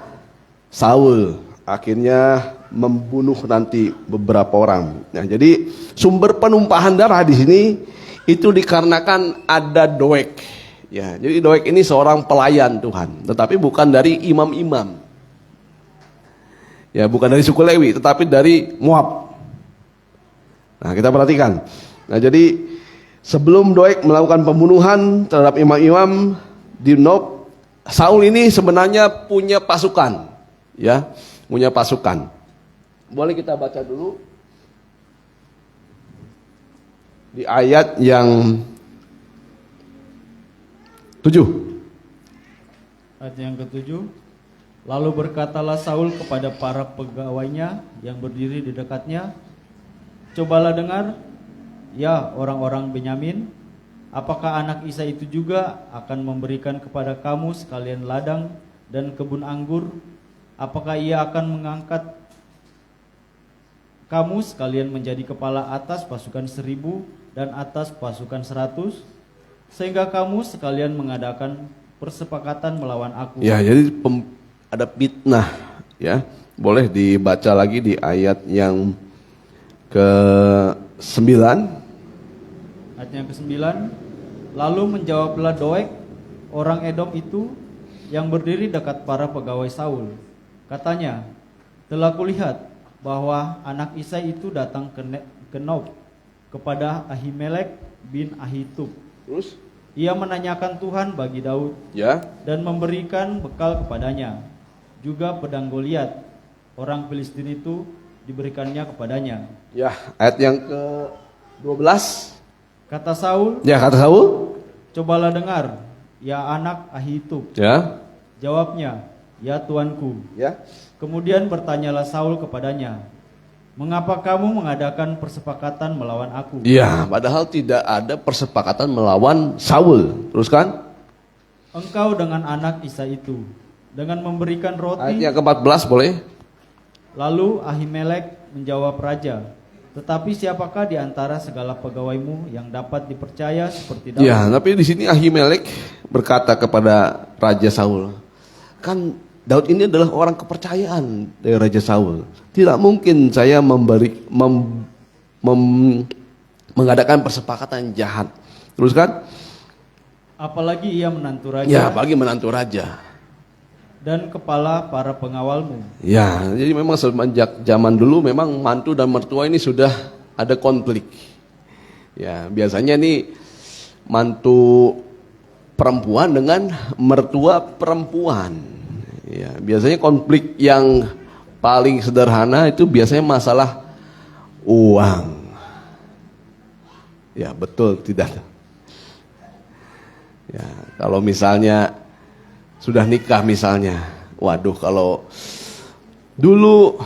Saul akhirnya membunuh nanti beberapa orang. Nah, jadi sumber penumpahan darah di sini itu dikarenakan ada Doeg. Ya, jadi Doeg ini seorang pelayan Tuhan, tetapi bukan dari imam-imam. Ya, bukan dari suku Lewi, tetapi dari Moab. Nah, kita perhatikan. Nah, jadi sebelum Doeg melakukan pembunuhan terhadap imam-imam di Nob, Saul ini sebenarnya punya pasukan. Ya, punya pasukan. Boleh kita baca dulu di ayat yang 7. Ayat yang ke-7. Lalu berkatalah Saul kepada para pegawainya yang berdiri di dekatnya, cobalah dengar, ya orang-orang Benyamin, apakah anak Isai itu juga akan memberikan kepada kamu sekalian ladang dan kebun anggur? Apakah ia akan mengangkat kamu sekalian menjadi kepala atas pasukan 1000 dan atas pasukan 100, sehingga kamu sekalian mengadakan persepakatan melawan aku? Ya, jadi ada fitnah, ya. Boleh dibaca lagi di ayat yang ke-9. Ayat yang ke-9. Lalu menjawablah Doeg, orang Edom itu yang berdiri dekat para pegawai Saul. Katanya, telah kulihat bahwa anak Isai itu datang ke Nob kepada Ahimelek bin Ahitub. Terus? Ia menanyakan Tuhan bagi Daud, Ya. dan memberikan bekal kepadanya. Juga pedang Goliat, orang Filistin itu diberikannya kepadanya. Ya, ayat yang ke-12. Kata Saul, Ya, kata Saul. cobalah dengar, ya anak Ahitub. Ya. Jawabnya, ya tuanku. Ya. Kemudian bertanyalah Saul kepadanya, mengapa kamu mengadakan persepakatan melawan aku? Ya, padahal tidak ada persepakatan melawan Saul. Teruskan. Engkau dengan anak Isai itu, dengan memberikan Ayat roti. yang ke-14 boleh. Lalu Ahimelek menjawab raja, tetapi siapakah di antara segala pegawaimu yang dapat dipercaya seperti Daud? Ya, tapi di sini Ahimelek berkata kepada Raja Saul, kan Daud ini adalah orang kepercayaan dari Raja Saul. Tidak mungkin saya mengadakan persepakatan jahat. Terus kan? Apalagi ia menantu raja Ya, apalagi menantu raja. dan kepala para pengawalmu. Ya, jadi memang semenjak zaman dulu memang mantu dan mertua ini sudah ada konflik. Ya, biasanya nih mantu perempuan dengan mertua perempuan. Ya, biasanya konflik yang paling sederhana itu biasanya masalah uang. Ya, betul tidak? Ya, kalau misalnya sudah nikah misalnya, waduh kalau dulu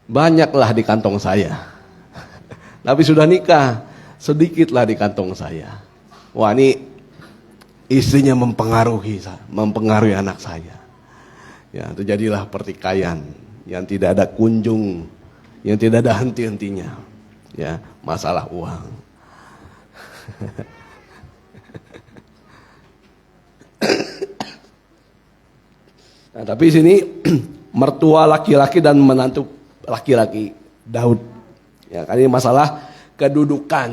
banyaklah di kantong saya, tapi sudah nikah sedikitlah di kantong saya. Wah, ini istrinya mempengaruhi anak saya. Ya, terjadilah pertikaian yang tidak ada kunjung, yang tidak ada henti-hentinya. Ya, masalah uang. Nah, tapi sini mertua laki-laki dan menantu laki-laki Daud. Ya, kan ini masalah kedudukan,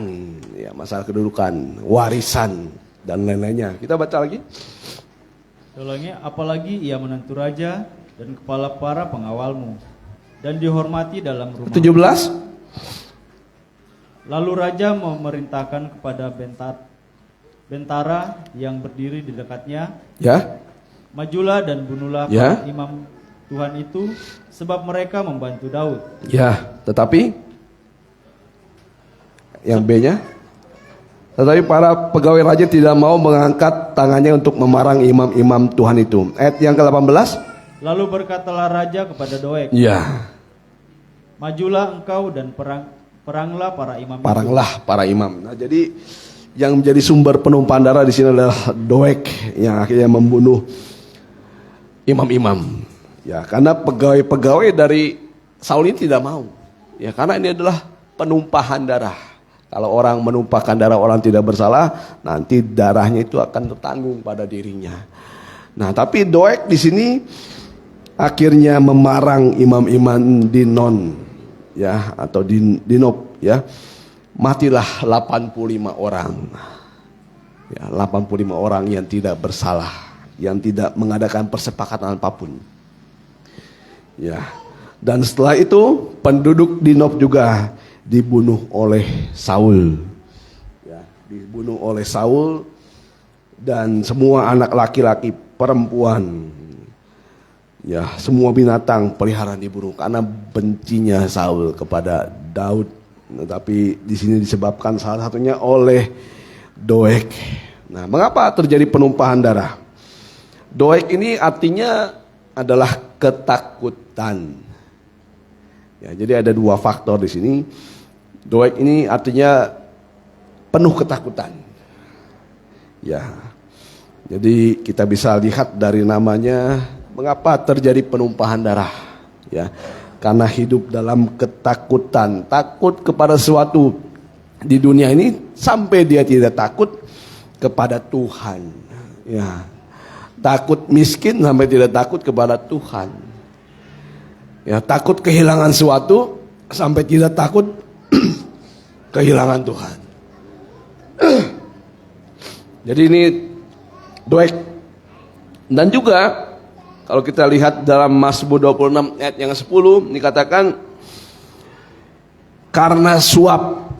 ya, masalah kedudukan, warisan dan lain-lainnya. Kita baca lagi. Ulangnya, apalagi ia menantu raja dan kepala para pengawalmu dan dihormati dalam rumah. 17. Lalu raja memerintahkan kepada bentara yang berdiri di dekatnya, Ya. majulah dan bunuhlah Ya. para imam Tuhan itu, sebab mereka membantu Daud. Ya, tetapi yang B-nya, tetapi para pegawai raja tidak mau mengangkat tangannya untuk memarang imam-imam Tuhan itu. Ayat yang ke-18. Lalu berkatalah raja kepada Doeg, Ya, majulah engkau dan peranglah para imam itu. paranglah para imam. Nah, jadi yang menjadi sumber penumpahan darah di sini adalah Doeg yang akhirnya membunuh imam-imam. Ya, karena pegawai-pegawai dari Saul ini tidak mau. Ya, karena ini adalah penumpahan darah. Kalau orang menumpahkan darah orang tidak bersalah, nanti darahnya itu akan tertanggung pada dirinya. Nah, tapi Doeg di sini akhirnya memarang imam-imam Dinon, ya, atau Dinob, ya. Matilah 85 orang. Ya, 85 orang yang tidak bersalah, yang tidak mengadakan persepakatan apapun. Ya. Dan setelah itu penduduk Dinob juga dibunuh oleh Saul. Ya, dibunuh oleh Saul dan semua anak laki-laki, perempuan, ya, semua binatang peliharaan dibunuh karena bencinya Saul kepada Daud. Tapi di sini disebabkan salah satunya oleh Doeg. Nah, mengapa terjadi penumpahan darah? Doeg ini artinya adalah ketakutan. Ya, jadi ada dua faktor di sini. Doeg ini artinya penuh ketakutan. Ya. Jadi kita bisa lihat dari namanya mengapa terjadi penumpahan darah. Ya. Karena hidup dalam ketakutan, takut kepada sesuatu di dunia ini sampai dia tidak takut kepada Tuhan. Ya. Takut miskin sampai tidak takut kepada Tuhan. Ya, takut kehilangan sesuatu sampai tidak takut kehilangan Tuhan. Jadi ini Doeg. Dan juga kalau kita lihat dalam Mazmur 26 ayat yang 10 dikatakan karena suap.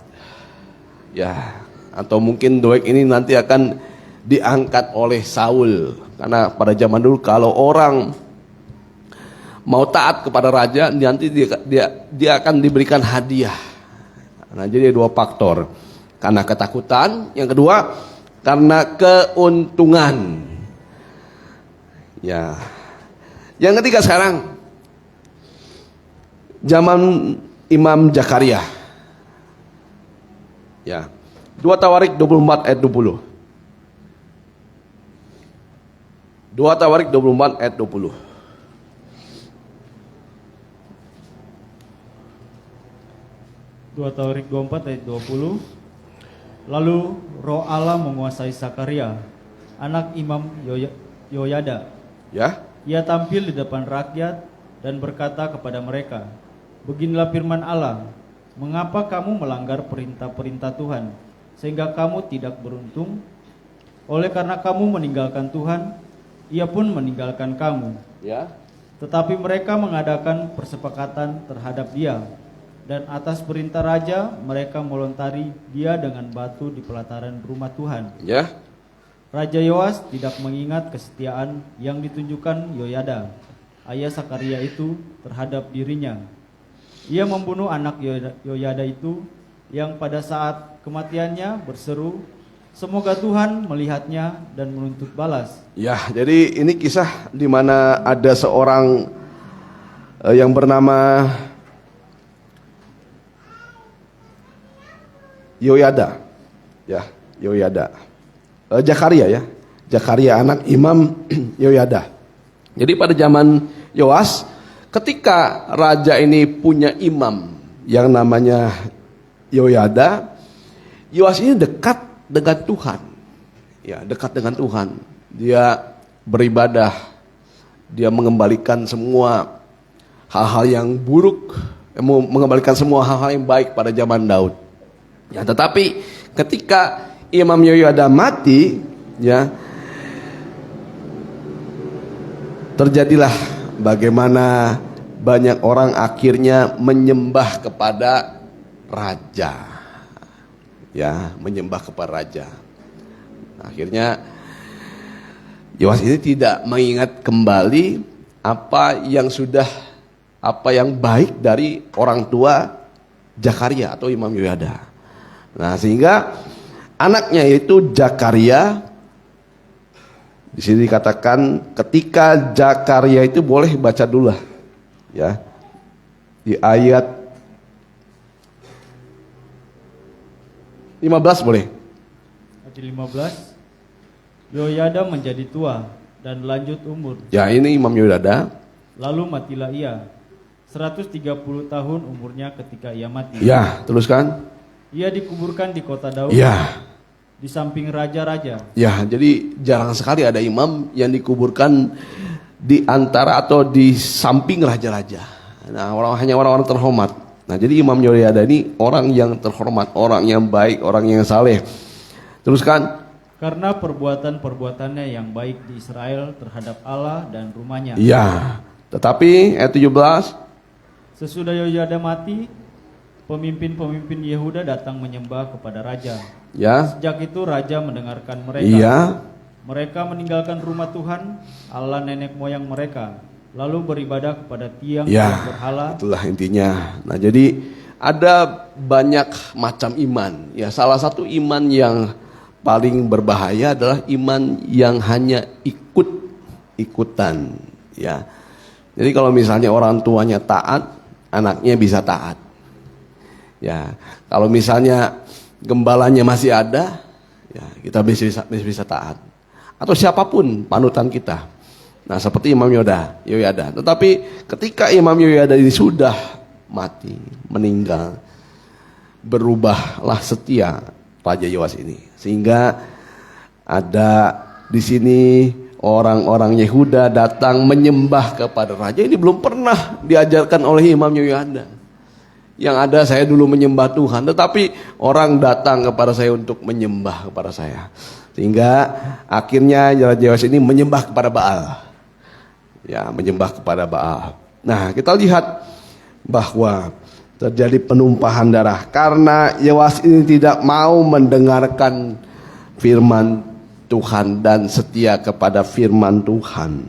Ya, atau mungkin Doeg ini nanti akan diangkat oleh Saul. Karena pada zaman dulu kalau orang mau taat kepada raja, nanti dia akan diberikan hadiah. Nah, jadi dua faktor. Karena ketakutan, yang kedua karena keuntungan. Ya. Yang ketiga sekarang zaman Imam Zakaria. Ya. 2 Tawarik 24 ayat 20. 2 Tawarik 24 ayat 20. Dua Tawarik 24 ayat 20. Lalu roh Allah menguasai Zakaria, anak Imam Yoyada. Ya. Ia tampil di depan rakyat dan berkata kepada mereka, beginilah firman Allah, mengapa kamu melanggar perintah-perintah Tuhan, sehingga kamu tidak beruntung? Oleh karena kamu meninggalkan Tuhan, ia pun meninggalkan kamu. Ya. Tetapi mereka mengadakan persepakatan terhadap dia, dan atas perintah raja mereka melontari dia dengan batu di pelataran rumah Tuhan. Ya. Raja Yoas tidak mengingat kesetiaan yang ditunjukkan Yoyada, ayah Zakaria itu terhadap dirinya. Ia membunuh anak Yoyada itu yang pada saat kematiannya berseru, semoga Tuhan melihatnya dan menuntut balas. Ya, jadi ini kisah di mana ada seorang yang bernama Yoyada. Ya, Yoyada. Zakaria ya. Zakaria anak Imam Yoyada. Jadi pada zaman Yoas, ketika raja ini punya imam yang namanya Yoyada, Yoas ini dekat dengan Tuhan. Ya, dekat dengan Tuhan. Dia beribadah Dia mengembalikan semua hal-hal yang buruk, mengembalikan semua hal-hal yang baik pada zaman Daud. Ya, tetapi ketika Imam Yehoyada mati, ya, terjadilah bagaimana banyak orang akhirnya menyembah kepada raja. Ya, menyembah kepada raja. Akhirnya Yoas ini tidak mengingat kembali apa yang baik dari orang tua Zakaria atau Imam Yehoyada. Nah, sehingga anaknya yaitu Zakaria, di sini dikatakan ketika Zakaria itu, boleh baca dulu lah, ya, di ayat 15 boleh. Ayat 15. Yehoyada menjadi tua dan lanjut umur. Ya, ini Imam Yehoyada. Lalu matilah ia. 130 tahun umurnya ketika ia mati. Ya, teruskan. Ia dikuburkan di kota Daud. Ya. Di samping raja-raja. Ya, jadi jarang sekali ada imam yang dikuburkan di antara atau di samping raja-raja. Nah, hanya orang-orang terhormat. Nah, jadi Imam Yehoyada ini orang yang terhormat, orang yang baik, orang yang saleh. Teruskan. Karena perbuatan-perbuatannya yang baik di Israel terhadap Allah dan rumahnya. Ya, tetapi ayat 17. Sesudah Yehoyada mati, pemimpin-pemimpin Yehuda datang menyembah kepada raja. Ya. Sejak itu raja mendengarkan mereka. Iya. Mereka meninggalkan rumah Tuhan, Allah nenek moyang mereka, lalu beribadah kepada tiang Ya, berhala. itulah intinya. Nah, jadi ada banyak macam iman. Ya, salah satu iman yang paling berbahaya adalah iman yang hanya ikut-ikutan. Ya, jadi kalau misalnya orang tuanya taat, anaknya bisa taat. Ya, kalau misalnya gembalanya masih ada, ya kita bisa taat. Atau siapapun panutan kita. Nah, seperti Imam Yehoyada. Tetapi ketika Imam Yehoyada ini sudah mati, meninggal, berubahlah setia Raja Yoas ini. Sehingga ada di sini orang-orang Yehuda datang menyembah kepada raja. Ini belum pernah diajarkan oleh Imam Yehoyada. Yang ada, saya dulu menyembah Tuhan, tetapi orang datang kepada saya untuk menyembah kepada saya. Sehingga akhirnya Raja Yoas ini menyembah kepada Baal. Ya, menyembah kepada Baal. Nah, kita lihat bahwa terjadi penumpahan darah karena Yoas ini tidak mau mendengarkan firman Tuhan dan setia kepada firman Tuhan.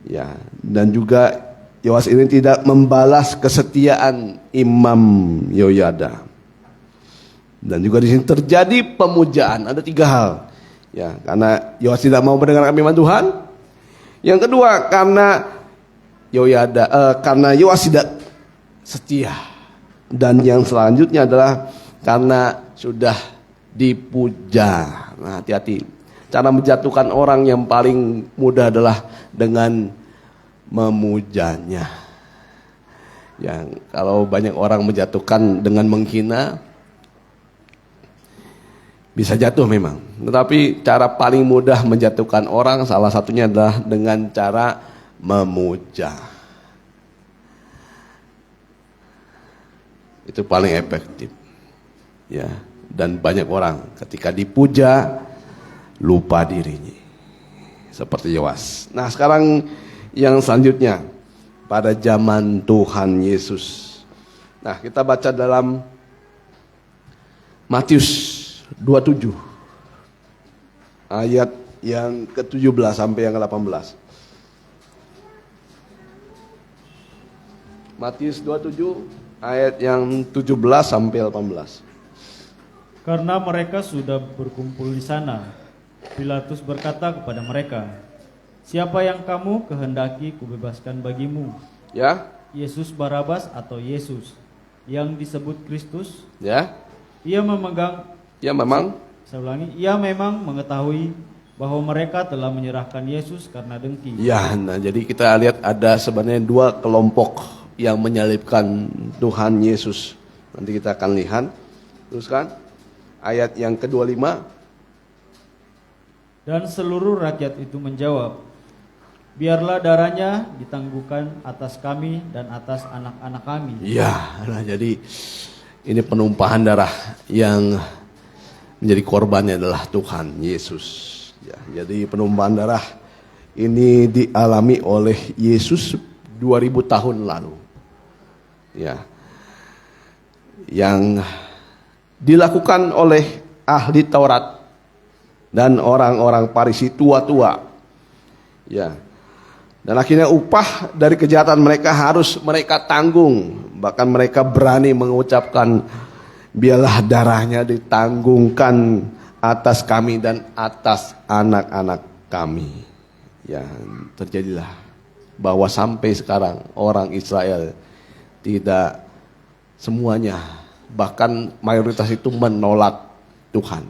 Ya, dan juga Yoas ini tidak membalas kesetiaan Imam Yehoyada. Dan juga di sini terjadi pemujaan. Ada 3 hal. Ya, karena Yoas tidak mau mendengarkan firman Tuhan. Yang kedua, karena Yoas tidak setia. Dan yang selanjutnya adalah karena sudah dipuja. Nah, hati-hati. Cara menjatuhkan orang yang paling mudah adalah dengan memujanya. Yang kalau banyak orang menjatuhkan dengan menghina, bisa jatuh memang. Tetapi cara paling mudah menjatuhkan orang salah satunya adalah dengan cara memuja. Itu paling efektif. Ya, dan banyak orang ketika dipuja lupa dirinya. Seperti Yoas. Nah, sekarang yang selanjutnya pada zaman Tuhan Yesus. Nah, kita baca dalam Matius 27 ayat yang ke-17 sampai yang ke-18. Matius 27 ayat yang 17 sampai 18. Karena mereka sudah berkumpul di sana, Pilatus berkata kepada mereka, "Siapa yang kamu kehendaki kubebaskan bagimu? Ya? Yesus Barabas atau Yesus yang disebut Kristus?" Ya? Ia memegang, Ya memang. saya ulangi, ia memang mengetahui bahwa mereka telah menyerahkan Yesus karena dengki. Ya, nah jadi kita lihat ada sebenarnya 2 kelompok yang menyalibkan Tuhan Yesus. Nanti kita akan lihat. Teruskan ayat yang ke-25. Dan seluruh rakyat itu menjawab, Biarlah darahnya ditangguhkan atas kami dan atas anak-anak kami. Ya, nah jadi ini penumpahan darah yang menjadi korbannya adalah Tuhan Yesus. Ya, jadi penumpahan darah ini dialami oleh Yesus 2000 tahun lalu. Ya. Yang dilakukan oleh ahli Taurat dan orang-orang Farisi tua-tua. Ya. Dan akhirnya upah dari kejahatan mereka harus mereka tanggung. Bahkan mereka berani mengucapkan, biarlah darahnya ditanggungkan atas kami dan atas anak-anak kami. Ya, terjadilah bahwa sampai sekarang orang Israel tidak semuanya, bahkan mayoritas itu menolak Tuhan.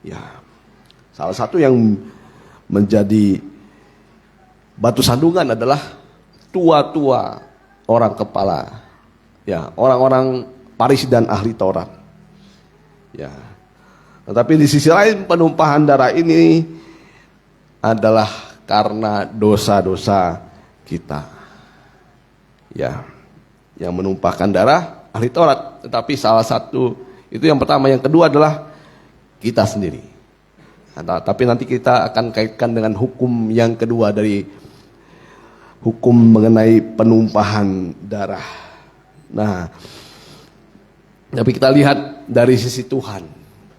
Ya, salah satu yang menjadi batu sandungan adalah tua-tua orang kepala, ya, orang-orang Farisi dan ahli Taurat. Ya, tetapi di sisi lain penumpahan darah ini adalah karena dosa-dosa kita. Ya, yang menumpahkan darah ahli Taurat, tetapi salah satu itu yang pertama, yang kedua adalah kita sendiri. Tapi nanti kita akan kaitkan dengan hukum yang kedua dari hukum mengenai penumpahan darah. Nah, tapi kita lihat dari sisi Tuhan,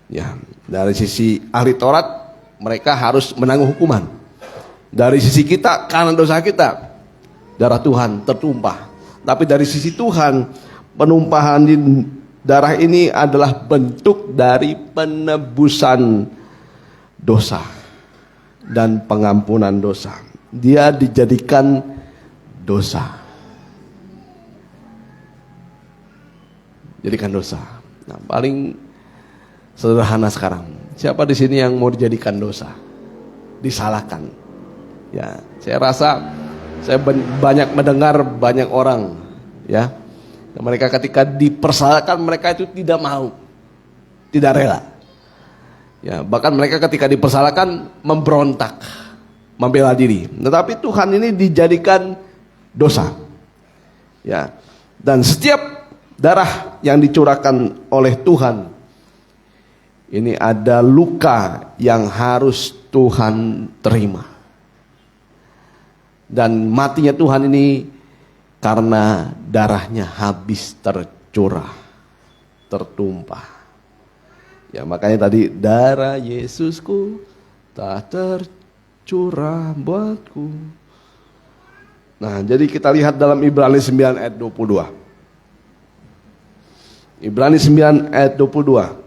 ya, dari sisi ahli Taurat mereka harus menanggung hukuman. Dari sisi kita, karena dosa kita, darah Tuhan tertumpah. Tapi dari sisi Tuhan, penumpahan darah ini adalah bentuk dari penebusan dosa dan pengampunan dosa. Dia dijadikan dosa. Jadikan dosa. Nah, paling sederhana sekarang. Siapa di sini yang mau dijadikan dosa? Disalahkan. Ya, saya rasa saya banyak mendengar banyak orang, ya, mereka ketika dipersalahkan mereka itu tidak mau, tidak rela. Ya, bahkan mereka ketika dipersalahkan memberontak, membela diri. Tetapi Tuhan ini dijadikan dosa. Ya. Dan setiap darah yang dicurahkan oleh Tuhan ini ada luka yang harus Tuhan terima. Dan matinya Tuhan ini karena darahnya habis tercurah, tertumpah. Ya, makanya tadi darah Yesusku tak tercurah buatku. Nah, jadi kita lihat dalam Ibrani 9 ayat 22. Ibrani 9 ayat 22.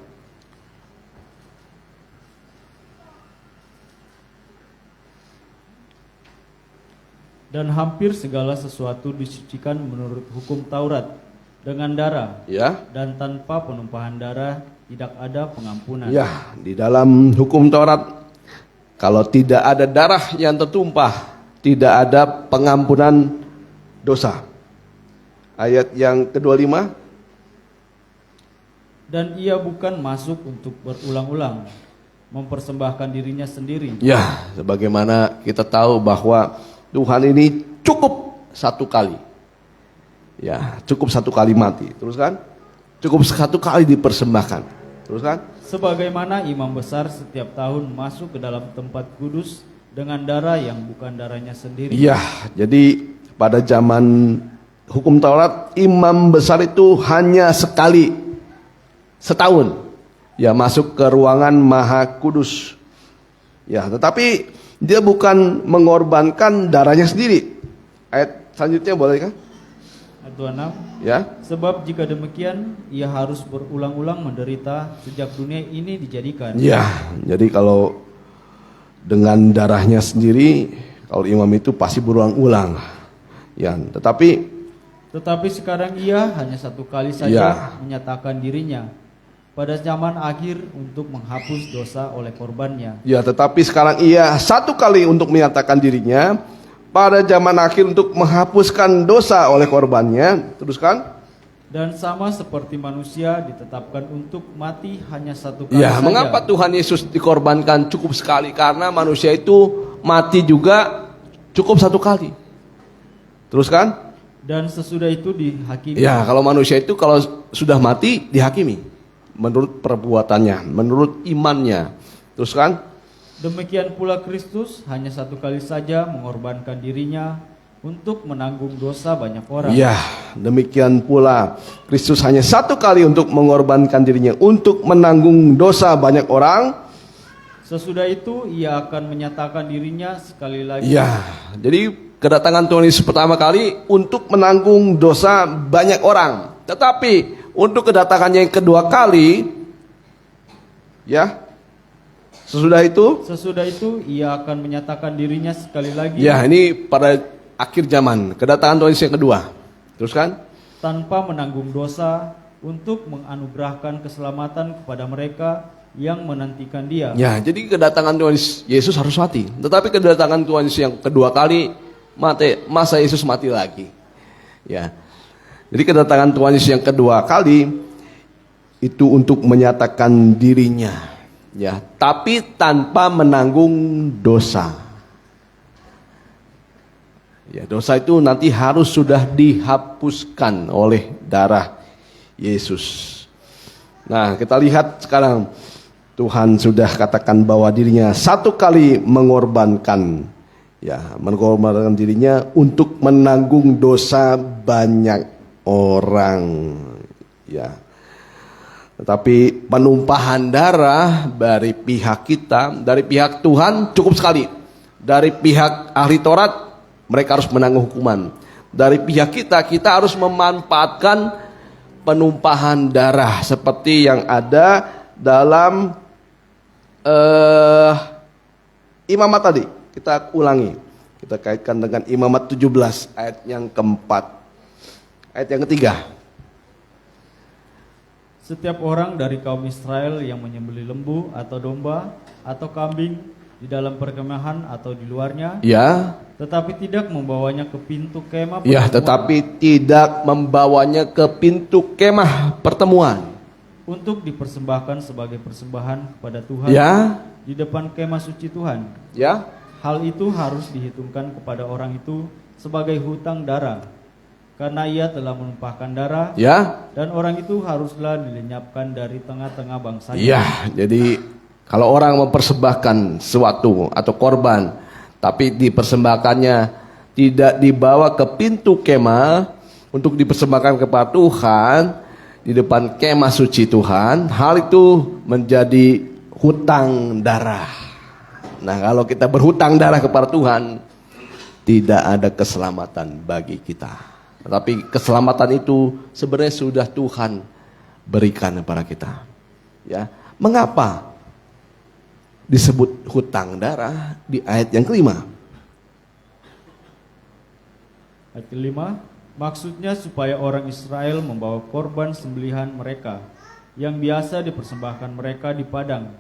Dan hampir segala sesuatu disucikan menurut hukum Taurat dengan darah, Ya. dan tanpa penumpahan darah tidak ada pengampunan. Ya, di dalam hukum Taurat kalau tidak ada darah yang tertumpah, tidak ada pengampunan dosa. Ayat yang ke-25. Dan ia bukan masuk untuk berulang-ulang mempersembahkan dirinya sendiri. Ya, sebagaimana kita tahu bahwa Tuhan ini cukup satu kali. Ya, cukup satu kali mati. Terus kan? Cukup satu kali dipersembahkan. Terus kan? Sebagaimana imam besar setiap tahun masuk ke dalam tempat kudus dengan darah yang bukan darahnya sendiri. Iya, jadi pada zaman hukum Taurat, imam besar itu hanya sekali setahun. Ya, masuk ke ruangan maha kudus. Ya, tetapi dia bukan mengorbankan darahnya sendiri. Ayat selanjutnya boleh kan? Ayat 26. Ya. Sebab jika demikian, ia harus berulang-ulang menderita sejak dunia ini dijadikan. Ya, jadi kalau dengan darahnya sendiri, kalau imam itu pasti berulang-ulang. Ya, tetapi sekarang ia hanya satu kali saja Ya. menyatakan dirinya pada zaman akhir untuk menghapus dosa oleh korbannya. ya, tetapi sekarang ia satu kali untuk menyatakan dirinya pada zaman akhir untuk menghapuskan dosa oleh korbannya. Teruskan. Dan sama seperti manusia ditetapkan untuk mati hanya satu kali Ya, saja. mengapa Tuhan Yesus dikorbankan cukup sekali? Karena manusia itu mati juga Cukup satu kali. Teruskan? Dan sesudah itu dihakimi. Ya, kalau manusia itu kalau sudah mati dihakimi menurut perbuatannya, menurut imannya. Teruskan? Demikian pula Kristus hanya satu kali saja mengorbankan dirinya untuk menanggung dosa banyak orang. Ya, demikian pula Kristus hanya satu kali untuk mengorbankan dirinya untuk menanggung dosa banyak orang. Sesudah itu ia akan menyatakan dirinya sekali lagi. Ya, jadi kedatangan Tuhan Yesus pertama kali untuk menanggung dosa banyak orang. Tetapi untuk kedatangannya yang kedua kali, ya, sesudah itu ia akan menyatakan dirinya sekali lagi. ya, ini pada akhir zaman, kedatangan Tuhan Yesus yang kedua. Teruskan? Tanpa menanggung dosa untuk menganugerahkan keselamatan kepada mereka yang menantikan Dia. Ya, jadi kedatangan Tuhan Yesus harus mati. Tetapi kedatangan Tuhan Yesus yang kedua kali masa Yesus mati lagi. Ya. Jadi kedatangan Tuhan Yesus yang kedua kali itu untuk menyatakan dirinya, ya, tapi tanpa menanggung dosa. Ya, dosa itu nanti harus sudah dihapuskan oleh darah Yesus. Nah, kita lihat sekarang Tuhan sudah katakan bahwa dirinya satu kali mengorbankan dirinya untuk menanggung dosa banyak orang. Ya. Tetapi penumpahan darah dari pihak kita, dari pihak Tuhan cukup sekali. Dari pihak ahli Taurat mereka harus menanggung hukuman. Dari pihak kita harus memanfaatkan penumpahan darah seperti yang ada dalam Imamat tadi. Kita ulangi. Kita kaitkan dengan Imamat 17 ayat yang keempat. Ayat yang ketiga. Setiap orang dari kaum Israel yang menyembelih lembu atau domba atau kambing di dalam perkemahan atau di luarnya, Ya. tetapi tidak membawanya ke pintu kemah Ya, pertemuan tetapi tidak membawanya ke pintu kemah pertemuan. untuk dipersembahkan sebagai persembahan kepada Tuhan Ya. di depan kemah suci Tuhan. Ya. Hal itu harus dihitungkan kepada orang itu sebagai hutang darah, karena ia telah menumpahkan darah, Ya. dan orang itu haruslah dilenyapkan dari tengah-tengah bangsanya. Ya, jadi kalau orang mempersembahkan sesuatu atau korban, tapi dipersembahkannya tidak dibawa ke pintu kemah untuk dipersembahkan kepada Tuhan di depan kemah suci Tuhan, hal itu menjadi hutang darah. Nah, kalau kita berhutang darah kepada Tuhan, tidak ada keselamatan bagi kita. Tetapi keselamatan itu sebenarnya sudah Tuhan berikan kepada kita. Ya, mengapa disebut hutang darah di ayat yang kelima? Ayat kelima, maksudnya supaya orang Israel membawa korban sembelihan mereka yang biasa dipersembahkan mereka di padang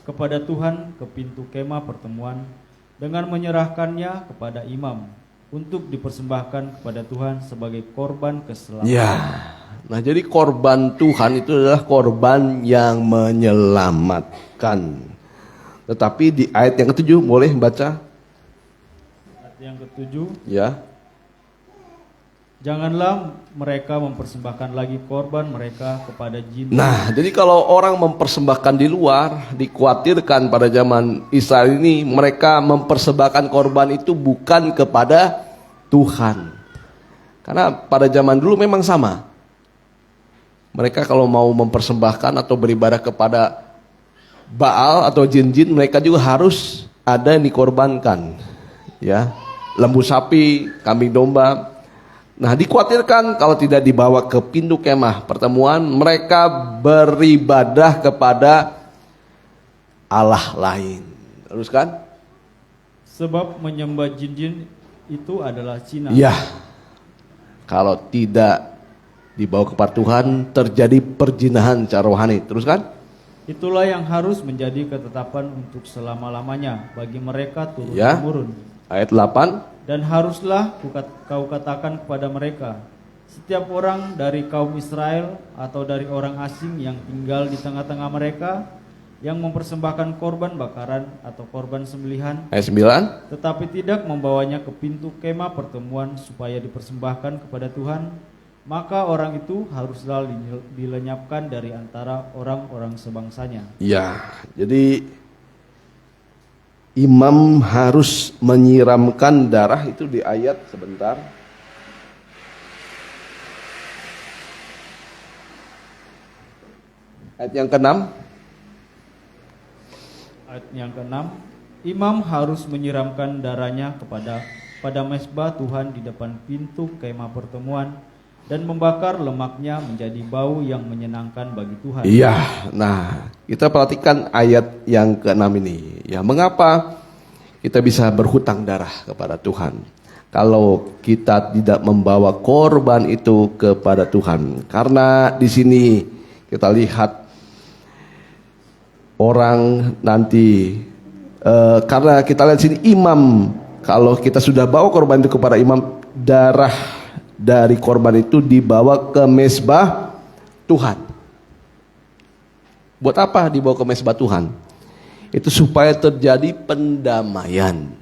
kepada Tuhan ke pintu kemah pertemuan dengan menyerahkannya kepada imam untuk dipersembahkan kepada Tuhan sebagai korban keselamatan. Ya. Nah, jadi korban Tuhan itu adalah korban yang menyelamatkan. Tetapi di ayat yang ketujuh, boleh baca? Ayat yang ketujuh, Ya. janganlah mereka mempersembahkan lagi korban mereka kepada jin. Nah, jadi kalau orang mempersembahkan di luar, dikhawatirkan pada zaman Israel ini mereka mempersembahkan korban itu bukan kepada Tuhan. Karena pada zaman dulu memang sama. Mereka kalau mau mempersembahkan atau beribadah kepada Baal atau jin-jin, mereka juga harus ada yang dikorbankan. Ya, lembu sapi, kambing domba. Nah, dikhawatirkan kalau tidak dibawa ke pintu kemah pertemuan, mereka beribadah kepada Allah lain. Terus kan? Sebab menyembah jin-jin itu adalah Cina. Ya, kalau tidak dibawa kepada Tuhan, terjadi perjinahan secara rohani. Terus kan? Itulah yang harus menjadi ketetapan untuk selama-lamanya bagi mereka Ya. turun-temurun. Ayat 8. Dan haruslah kau katakan kepada mereka, setiap orang dari kaum Israel atau dari orang asing yang tinggal di tengah-tengah mereka, yang mempersembahkan korban bakaran atau korban sembelihan, Ayat 9. tetapi tidak membawanya ke pintu kemah pertemuan supaya dipersembahkan kepada Tuhan, maka orang itu haruslah dilenyapkan dari antara orang-orang sebangsanya. Ya, jadi imam harus menyiramkan darah itu di ayat sebentar. Ayat yang ke-6. Ayat yang ke-6, imam harus menyiramkan darahnya pada mezbah Tuhan di depan pintu kemah pertemuan dan membakar lemaknya menjadi bau yang menyenangkan bagi Tuhan. Iya, nah kita perhatikan ayat yang ke-6 ini. Ya, mengapa kita bisa berhutang darah kepada Tuhan? Kalau kita tidak membawa korban itu kepada Tuhan. Karena di sini kita lihat orang nanti, karena kita lihat sini imam, kalau kita sudah bawa korban itu kepada imam, darah dari korban itu dibawa ke mezbah Tuhan. Buat apa dibawa ke mezbah Tuhan? Itu supaya terjadi pendamaian.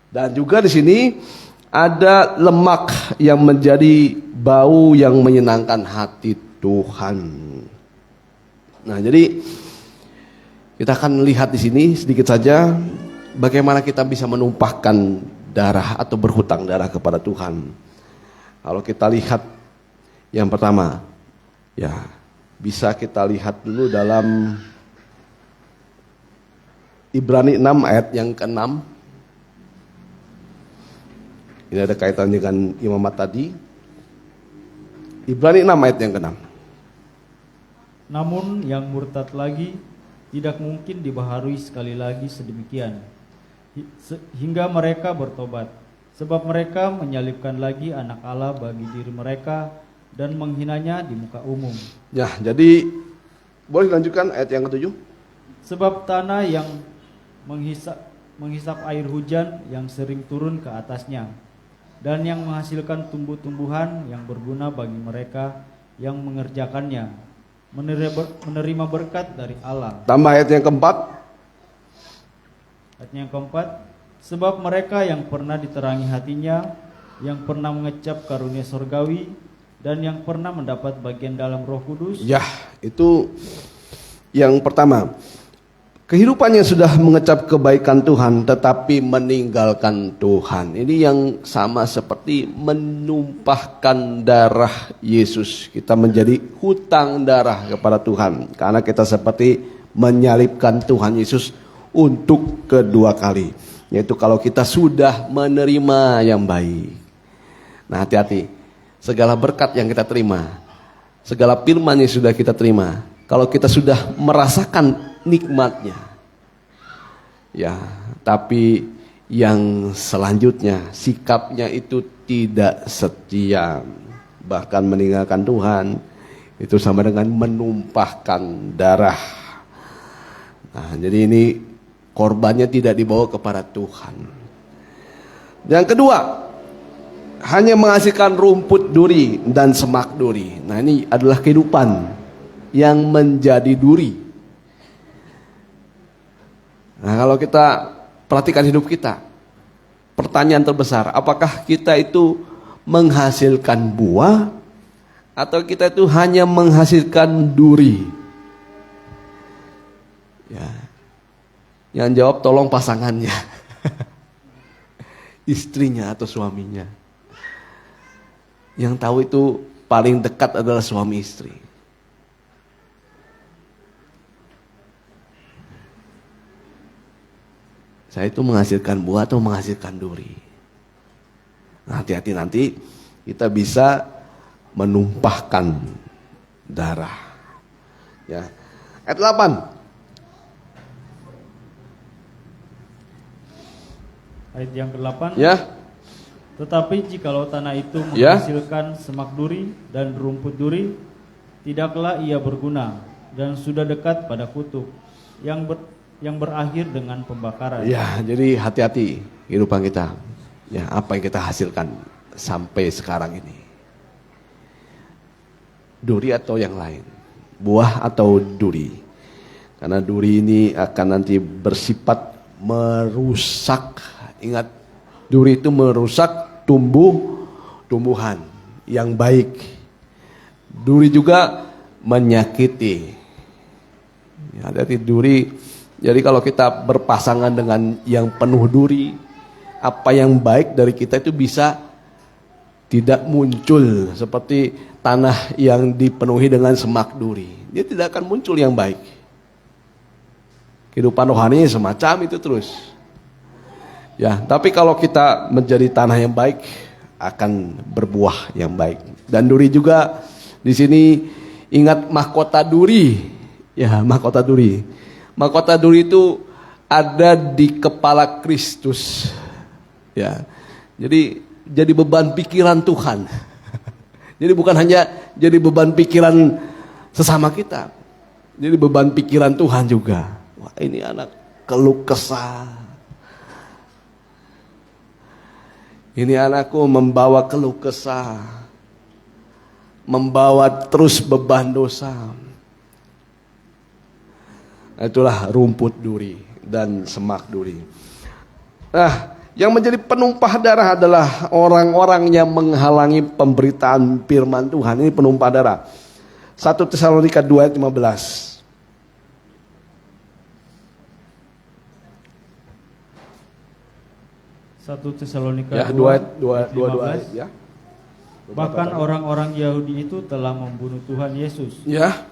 Dan juga di sini ada lemak yang menjadi bau yang menyenangkan hati Tuhan. Nah, jadi kita akan lihat di sini sedikit saja bagaimana kita bisa menumpahkan darah atau berhutang darah kepada Tuhan. Kalau kita lihat yang pertama, ya bisa kita lihat dulu dalam Ibrani 6 ayat yang ke-6. Ini ada kaitan dengan imamat tadi. Ibrani 6 ayat yang ke-6. Namun yang murtad lagi tidak mungkin dibaharui sekali lagi sedemikian, hingga mereka bertobat, sebab mereka menyalibkan lagi anak Allah bagi diri mereka dan menghinanya di muka umum. Ya, jadi boleh lanjutkan ayat yang ke-7. Sebab tanah yang menghisap air hujan yang sering turun ke atasnya, dan yang menghasilkan tumbuh-tumbuhan yang berguna bagi mereka yang mengerjakannya, menerima berkat dari Allah. Tambah ayat yang keempat. Ayat yang keempat, sebab mereka yang pernah diterangi hatinya, yang pernah mengecap karunia sorgawi, dan yang pernah mendapat bagian dalam Roh Kudus. Ya, itu yang pertama. Kehidupannya sudah mengecap kebaikan Tuhan tetapi meninggalkan Tuhan. Ini yang sama seperti menumpahkan darah Yesus. Kita menjadi hutang darah kepada Tuhan karena kita seperti menyalibkan Tuhan Yesus untuk kedua kali. Yaitu kalau kita sudah menerima yang baik. Nah, hati-hati. Segala berkat yang kita terima, segala firman yang sudah kita terima, kalau kita sudah merasakan nikmatnya, ya, tapi yang selanjutnya sikapnya itu tidak setia, bahkan meninggalkan Tuhan, itu sama dengan menumpahkan darah. Nah, jadi ini korbannya tidak dibawa kepada Tuhan. Yang kedua, hanya menghasilkan rumput duri dan semak duri. Nah, ini adalah kehidupan yang menjadi duri. Nah, kalau kita perhatikan hidup kita, pertanyaan terbesar, apakah kita itu menghasilkan buah atau kita itu hanya menghasilkan duri? Ya. Yang jawab tolong pasangannya. Istrinya atau suaminya. Yang tahu itu paling dekat adalah suami istri. Saya itu menghasilkan buah atau menghasilkan duri. Nah, hati-hati nanti kita bisa menumpahkan darah. Ya. Ayat 8. Ayat yang ke-8. Ya. Tetapi jikalau tanah itu Ya. menghasilkan semak duri dan rumput duri, tidaklah ia berguna dan sudah dekat pada kutuk yang berakhir dengan pembakaran. Ya, jadi hati-hati kehidupan kita. Ya, apa yang kita hasilkan sampai sekarang ini. Duri atau yang lain? Buah atau duri? Karena duri ini akan nanti bersifat merusak. Ingat, duri itu merusak tumbuhan yang baik. Duri juga menyakiti. Hati-hati duri. Jadi kalau kita berpasangan dengan yang penuh duri, apa yang baik dari kita itu bisa tidak muncul, seperti tanah yang dipenuhi dengan semak duri. Dia tidak akan muncul yang baik. Kehidupan rohani semacam itu terus. Ya, tapi kalau kita menjadi tanah yang baik, akan berbuah yang baik. Dan duri juga di sini, ingat mahkota duri. Ya, mahkota duri. Mahkota duri itu ada di kepala Kristus. Ya. Jadi beban pikiran Tuhan. Jadi bukan hanya jadi beban pikiran sesama kita. Jadi beban pikiran Tuhan juga. Wah, ini anak keluh kesah. Ini anakku membawa keluh kesah. Membawa terus beban dosa. Itulah rumput duri dan semak duri. Nah, yang menjadi penumpah darah adalah orang-orang yang menghalangi pemberitaan firman Tuhan. Ini penumpah darah. 1 Tesalonika 2 ayat 15. 1 Tesalonika Ya, 2 ayat ya. Bahkan orang-orang Yahudi itu telah membunuh Tuhan Yesus Ya.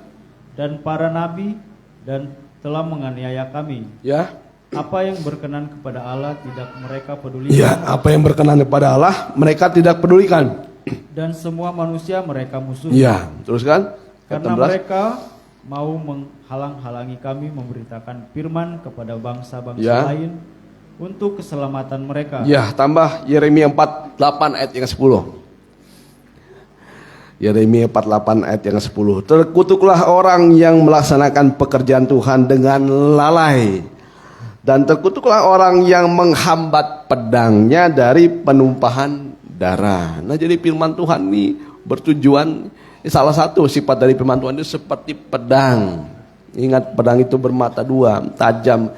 dan para nabi dan telah menganiaya kami. Ya. Apa yang berkenan kepada Allah tidak mereka pedulikan. Ya, apa yang berkenan kepada Allah mereka tidak pedulikan. Dan semua manusia mereka musuhi. Ya, teruskan. Karena mereka mau menghalang-halangi kami memberitakan firman kepada bangsa-bangsa lain untuk keselamatan mereka. Ya, tambah Yeremia 48 ayat yang 10. Yeremia 48 ayat yang 10. Terkutuklah orang yang melaksanakan pekerjaan Tuhan dengan lalai. Dan terkutuklah orang yang menghambat pedangnya dari penumpahan darah. Nah, jadi firman Tuhan ini bertujuan, salah satu sifat dari firman Tuhan itu seperti pedang. Ingat, pedang itu bermata dua, tajam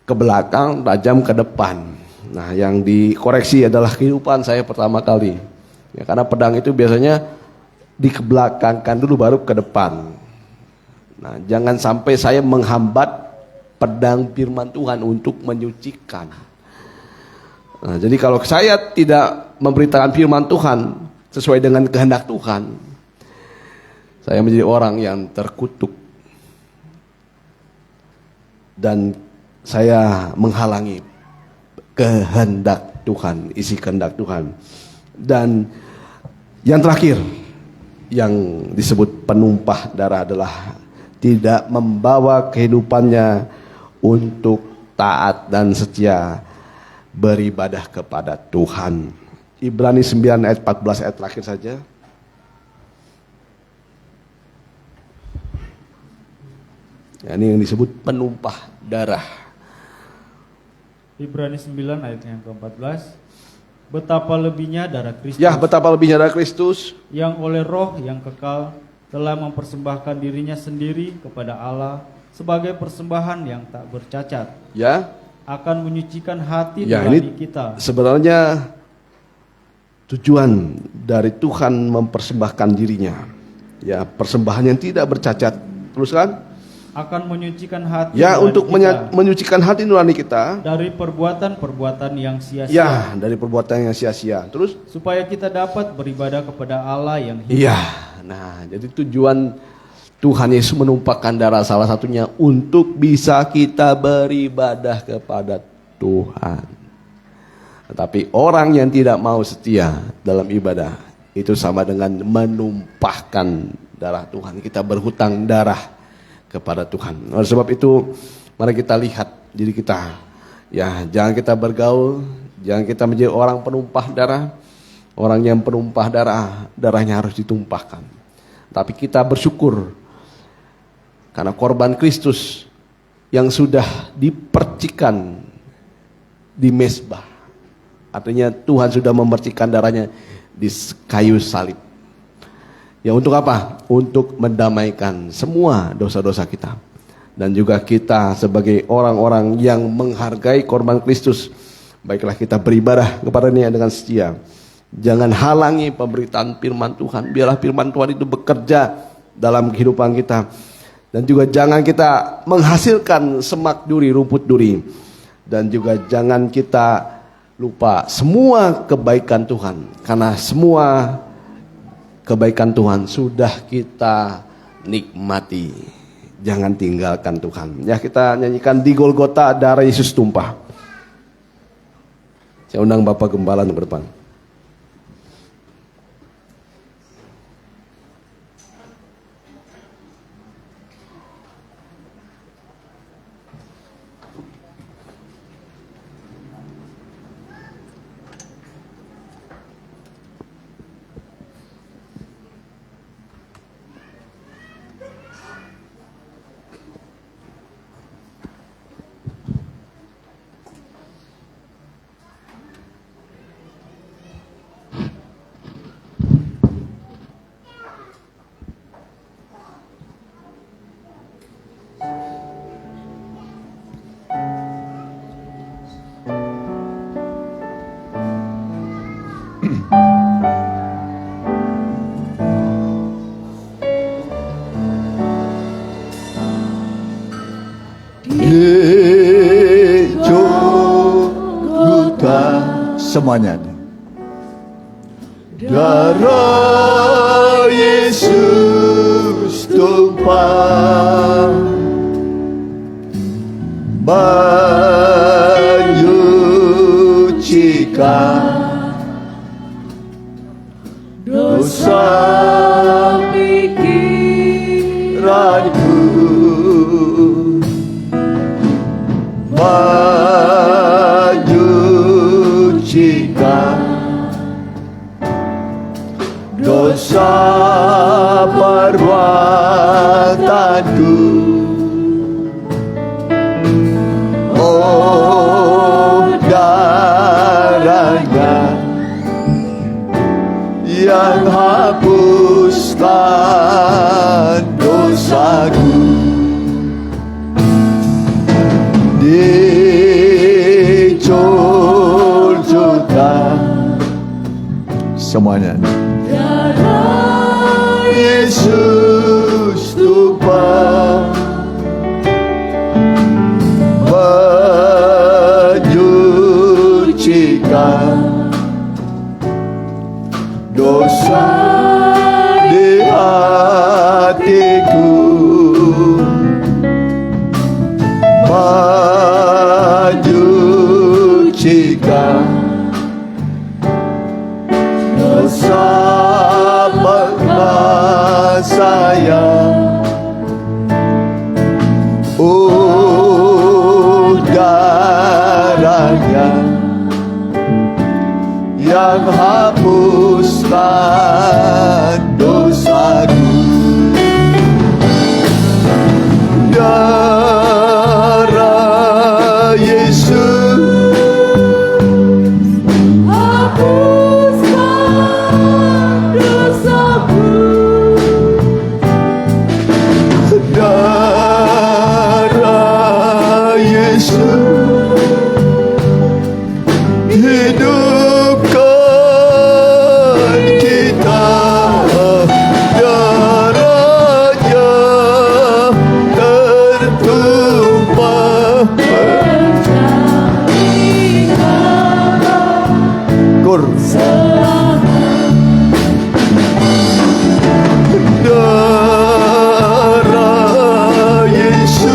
ke belakang, tajam ke depan. Nah, yang dikoreksi adalah kehidupan saya pertama kali. Ya, karena pedang itu biasanya dikebelakangkan dulu baru ke depan. Nah, jangan sampai saya menghambat pedang firman Tuhan untuk menyucikan. Nah, jadi kalau saya tidak memberitakan firman Tuhan sesuai dengan kehendak Tuhan, saya menjadi orang yang terkutuk. Dan saya menghalangi kehendak Tuhan, isi kehendak Tuhan. Dan yang terakhir yang disebut penumpah darah adalah tidak membawa kehidupannya untuk taat dan setia beribadah kepada Tuhan. Ibrani 9 ayat 14 ayat terakhir saja. Ya, ini yang disebut penumpah darah. Ibrani 9 ayat yang ke-14. Betapa lebihnya darah Kristus. Ya, betapa lebihnya darah Kristus yang oleh roh yang kekal telah mempersembahkan dirinya sendiri kepada Allah sebagai persembahan yang tak bercacat. Ya. Akan menyucikan hati Ya, nurani ini kita. sebenarnya tujuan dari Tuhan mempersembahkan dirinya. Ya, persembahan yang tidak bercacat. Terus kan? Akan menyucikan hati Ya, nurani untuk kita menyucikan hati nurani kita. dari perbuatan-perbuatan yang sia-sia. Ya, dari perbuatan yang sia-sia. Terus? Supaya kita dapat beribadah kepada Allah yang hidup. Iya. Nah, jadi tujuan Tuhan Yesus menumpahkan darah salah satunya untuk bisa kita beribadah kepada Tuhan. Tetapi orang yang tidak mau setia dalam ibadah itu sama dengan menumpahkan darah Tuhan. Kita berhutang darah kepada Tuhan. Oleh sebab itu, mari kita lihat diri kita. Ya, jangan kita bergaul, jangan kita menjadi orang penumpah darah. Orang yang penumpah darah, darahnya harus ditumpahkan. Tapi kita bersyukur karena korban Kristus yang sudah dipercikan di mezbah. Artinya Tuhan sudah memercikan darahnya di kayu salib. Ya, untuk apa? Untuk mendamaikan semua dosa-dosa kita. Dan juga kita sebagai orang-orang yang menghargai korban Kristus, baiklah kita beribadah kepada-Nya dengan setia. Jangan halangi pemberitaan firman Tuhan. Biarlah firman Tuhan itu bekerja dalam kehidupan kita. Dan juga jangan kita menghasilkan semak duri, rumput duri. Dan juga jangan kita lupa semua kebaikan Tuhan. Karena semua kebaikan Tuhan sudah kita nikmati. Jangan tinggalkan Tuhan. Ya, kita nyanyikan Di Golgota Darah Yesus Tumpah. Saya undang Bapak Gembala ke depan. Semuanya. Darah Yesus tumpah menyucikan dosa pikiranku, menyucikan dosa perbuatanku. Oh, darahnya yang hapuskan dosaku. Dicurcurkan semuanya. Darah Yesus tumpah menyucikan dosa di hatiku, menyucikan dosa pernah saya. Oh, darahnya yang hapuskan dosaku. Darah Yesus hapuskan dosaku. Darah Yesus hidupkan kita. Darahnya tertumpah Kur. Darah Yesus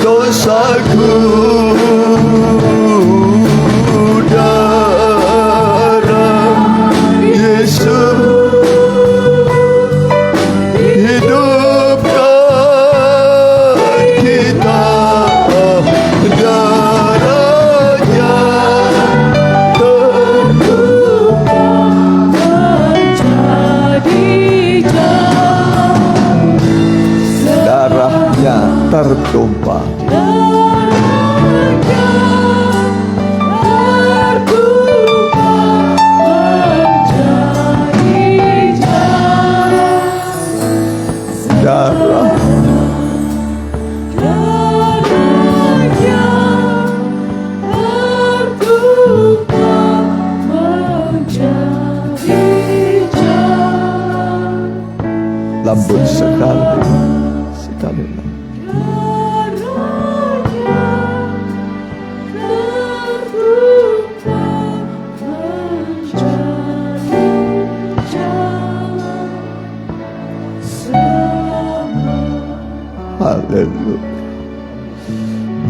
dosaku. Darah Yesus hidupkan kita. Darahnya tertumpah menjadi jalan. Darahnya tertumpah. Darahnya tertumpah menjadi jalan.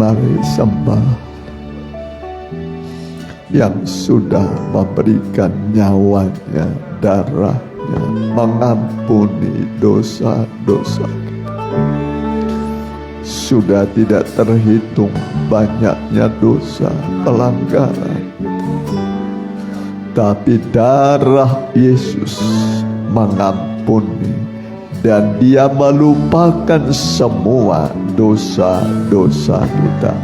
mari sembah yang sudah memberikan nyawanya, darahnya, mengampuni dosa-dosa kita. Sudah tidak terhitung banyaknya dosa pelanggaran, tapi darah Yesus mengampuni dan Dia melupakan semua dosa-dosa kita.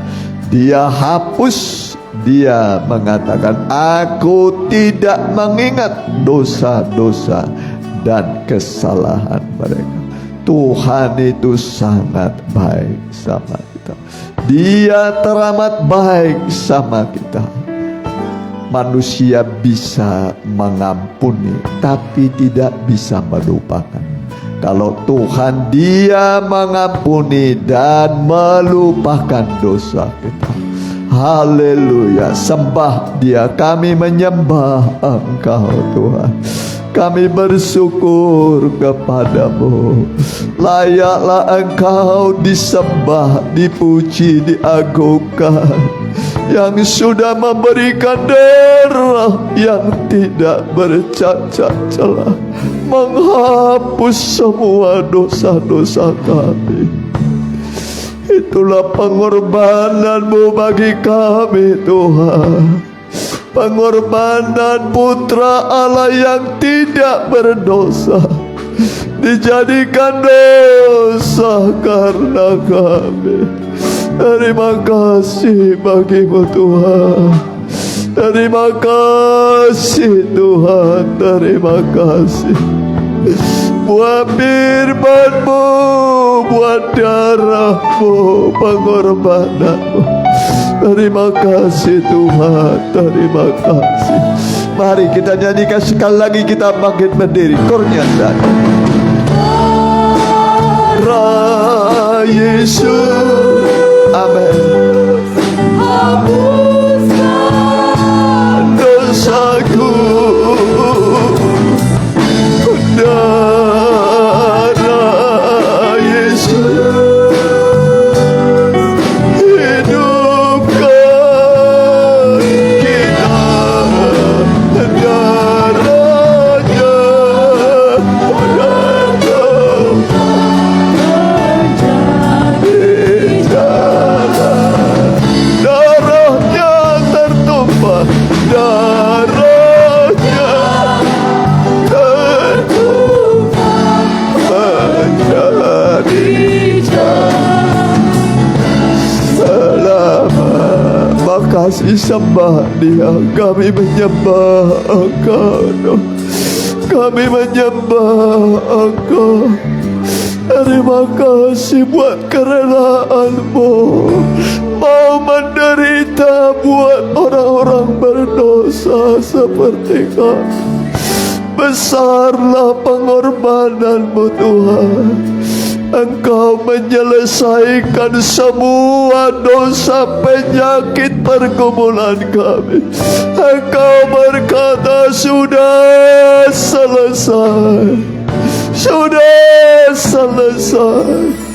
Dia hapus, Dia mengatakan, aku tidak mengingat dosa-dosa dan kesalahan mereka. Tuhan itu sangat baik sama kita. Dia teramat baik sama kita. Manusia bisa mengampuni, tapi tidak bisa melupakan. Kalau Tuhan, Dia mengampuni dan melupakan dosa kita. Haleluya, sembah Dia. Kami menyembah Engkau Tuhan. Kami bersyukur kepadamu. Layaklah Engkau disembah, dipuji, diagungkan, yang sudah memberikan darah yang tidak bercacat celah, menghapus semua dosa-dosa kami. Itulah pengorbanan-Mu bagi kami Tuhan. Pengorbanan putra Allah yang tidak berdosa dijadikan dosa karena kami. Terima kasih bagi-Mu Tuhan. Terima kasih Tuhan. Terima kasih buat firman-Mu, buat darah-Mu, pengorbanan-Mu. Terima kasih Tuhan. Terima kasih. Mari kita nyanyikan sekali lagi. Kita bangkit berdiri. Kornya darah Yesus. Amin. Hapuskan dosaku. Darah Yesus hidupkan kita. Darahnya tertumpah. Darahnya tertumpah menjadi selamat. Makasih, sembah Dia. Kami menyembah Engkau. Kami menyembah Engkau. Terima kasih buat kerelaan-Mu, mau menderita buat orang-orang berdosa seperti kami. Besarlah pengorbanan-Mu Tuhan. Engkau menyelesaikan semua dosa, penyakit, pergumulan kami. Engkau berkata sudah selesai. Sudah selesai.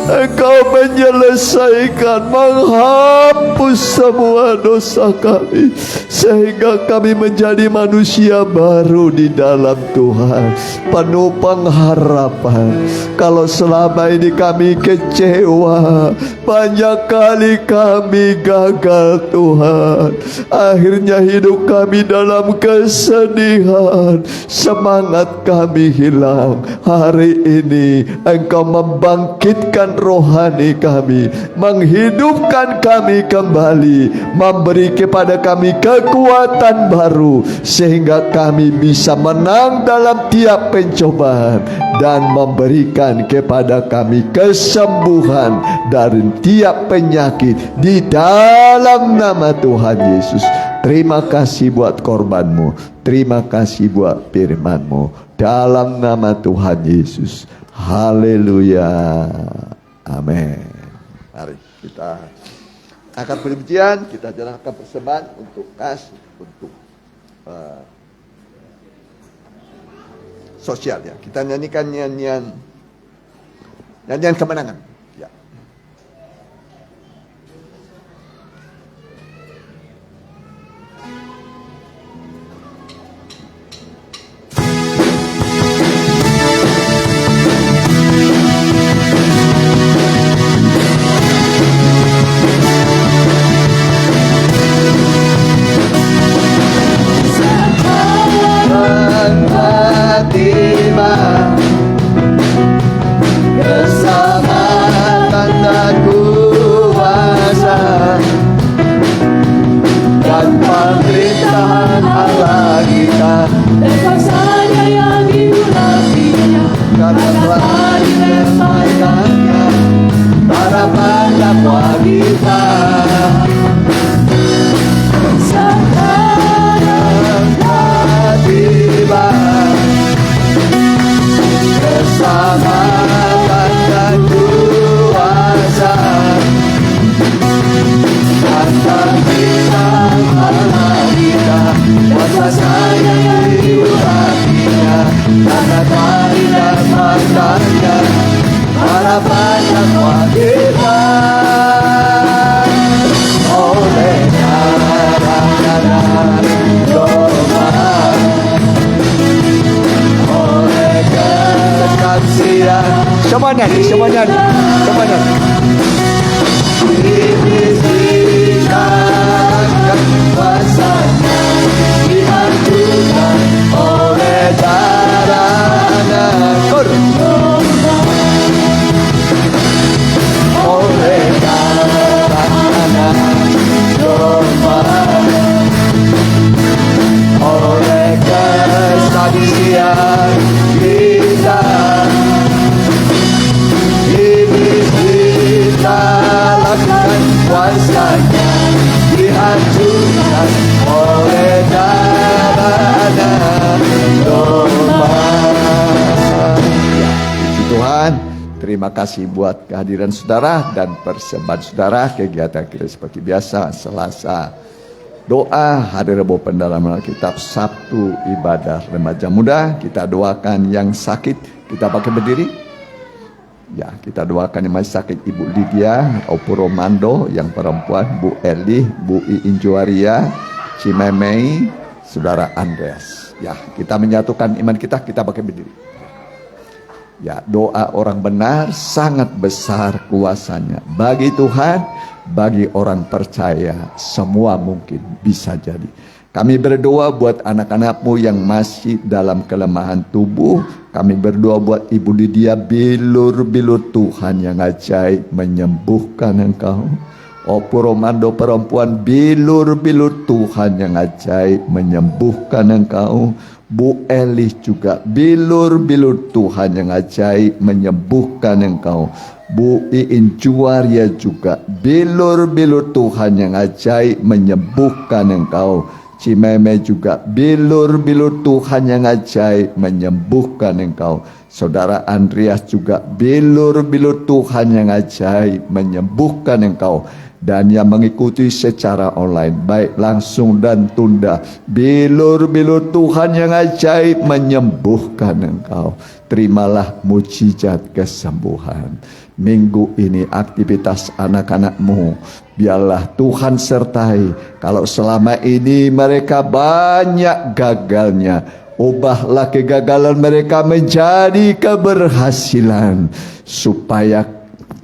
Engkau menyelesaikan, menghapus semua dosa kami, sehingga kami menjadi manusia baru di dalam Tuhan, penuh pengharapan. Kalau selama ini kami kecewa, banyak kali kami gagal Tuhan, akhirnya hidup kami dalam kesedihan, semangat kami hilang. Hari ini Engkau membangkitkan rohani kami, menghidupkan kami kembali, memberi kepada kami kekuatan baru, sehingga kami bisa menang dalam tiap pencobaan dan memberikan kepada kami kesembuhan dari tiap penyakit di dalam nama Tuhan Yesus. Terima kasih buat korban-Mu. Terima kasih buat firman-Mu. Dalam nama Tuhan Yesus. Haleluya. Amin. Mari kita akan pujian, kita jalankan persembahan untuk kasih, untuk sosial ya. Kita nyanyikan nyanyian kemenangan. Ya. sayangi hatinya, karena dari dan matanya harapan semua kita. Oleh darah domba, oleh kesaksian. Semua nyanyi. Iblis dikalahkan, kuasanya dihancurkan oleh darah anak domba. Oleh darah anak domba, oleh kesaksian kita, iblis dikalahkan, kuasanya dihancurkan oleh darah anak domba. Puji Tuhan. Terima kasih buat kehadiran saudara dan persembahan saudara. Kegiatan kita seperti biasa, Selasa doa, hari Rabu pendalaman Alkitab, Sabtu ibadah remaja muda. Kita doakan yang sakit. Kita pakai berdiri. Ya, kita doakan yang masih sakit, Ibu Lydia, Opu Romando, yang perempuan, Bu Eli, Bu Iin Juwaria, Cimemei, Saudara Andreas. Ya, kita menyatukan iman kita pakai berdiri. Ya, doa orang benar sangat besar kuasanya. Bagi Tuhan, bagi orang percaya, semua mungkin bisa jadi. Kami berdoa buat anak-anakmu yang masih dalam kelemahan tubuh. Kami berdoa buat Ibu Lydia, bilur-bilur Tuhan yang ajaib menyembuhkan engkau. Opu Romando perempuan, bilur-bilur Tuhan yang ajaib menyembuhkan engkau. Bu Eli juga, bilur-bilur Tuhan yang ajaib menyembuhkan engkau. Bu Iin Juwaria juga, bilur-bilur Tuhan yang ajaib menyembuhkan engkau. Cimeme juga, bilur-bilur Tuhan yang ajaib menyembuhkan engkau. Saudara Andreas juga, bilur-bilur Tuhan yang ajaib menyembuhkan engkau. Dan yang mengikuti secara online, baik langsung dan tunda, bilur-bilur Tuhan yang ajaib menyembuhkan engkau. Terimalah mujizat kesembuhan. Minggu ini aktivitas anak-anakmu, biarlah Tuhan sertai. Kalau selama ini mereka banyak gagalnya, ubahlah kegagalan mereka menjadi keberhasilan, supaya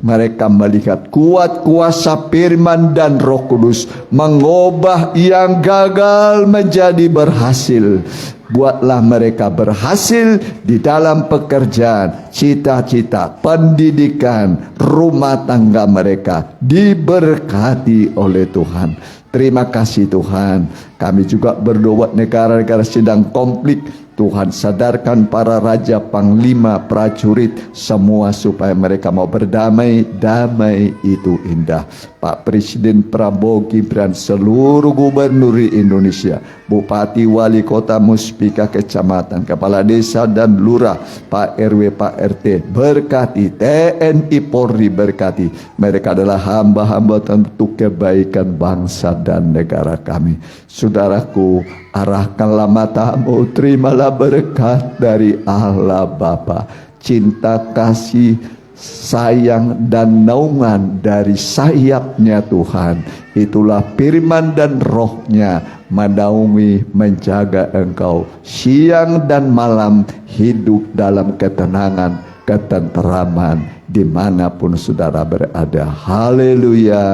mereka melihat kuat kuasa firman dan Roh Kudus mengubah yang gagal menjadi berhasil. Buatlah mereka berhasil di dalam pekerjaan, cita-cita, pendidikan, rumah tangga mereka diberkati oleh Tuhan. Terima kasih Tuhan. Kami juga berdoa negara-negara sedang konflik. Tuhan sadarkan para raja, panglima, prajurit semua supaya mereka mau berdamai. Damai itu indah. Pak Presiden Prabowo Gibran, seluruh gubernur Indonesia, bupati, wali kota, muspika, kecamatan, kepala desa dan lurah, Pak RW, Pak RT, berkati. TNI Polri berkati. Mereka adalah hamba-hamba untuk kebaikan bangsa dan negara kami. Saudaraku, arahkanlah matamu, terimalah berkat dari Allah Bapa, cinta kasih, sayang dan naungan dari sayapnya Tuhan. Itulah firman dan rohnya menaungi, menjaga engkau siang dan malam, hidup dalam ketenangan, ketenteraman dimanapun saudara berada. Haleluya,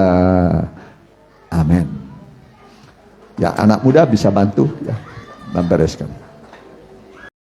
amin. Ya, anak muda bisa bantu ya membereskan.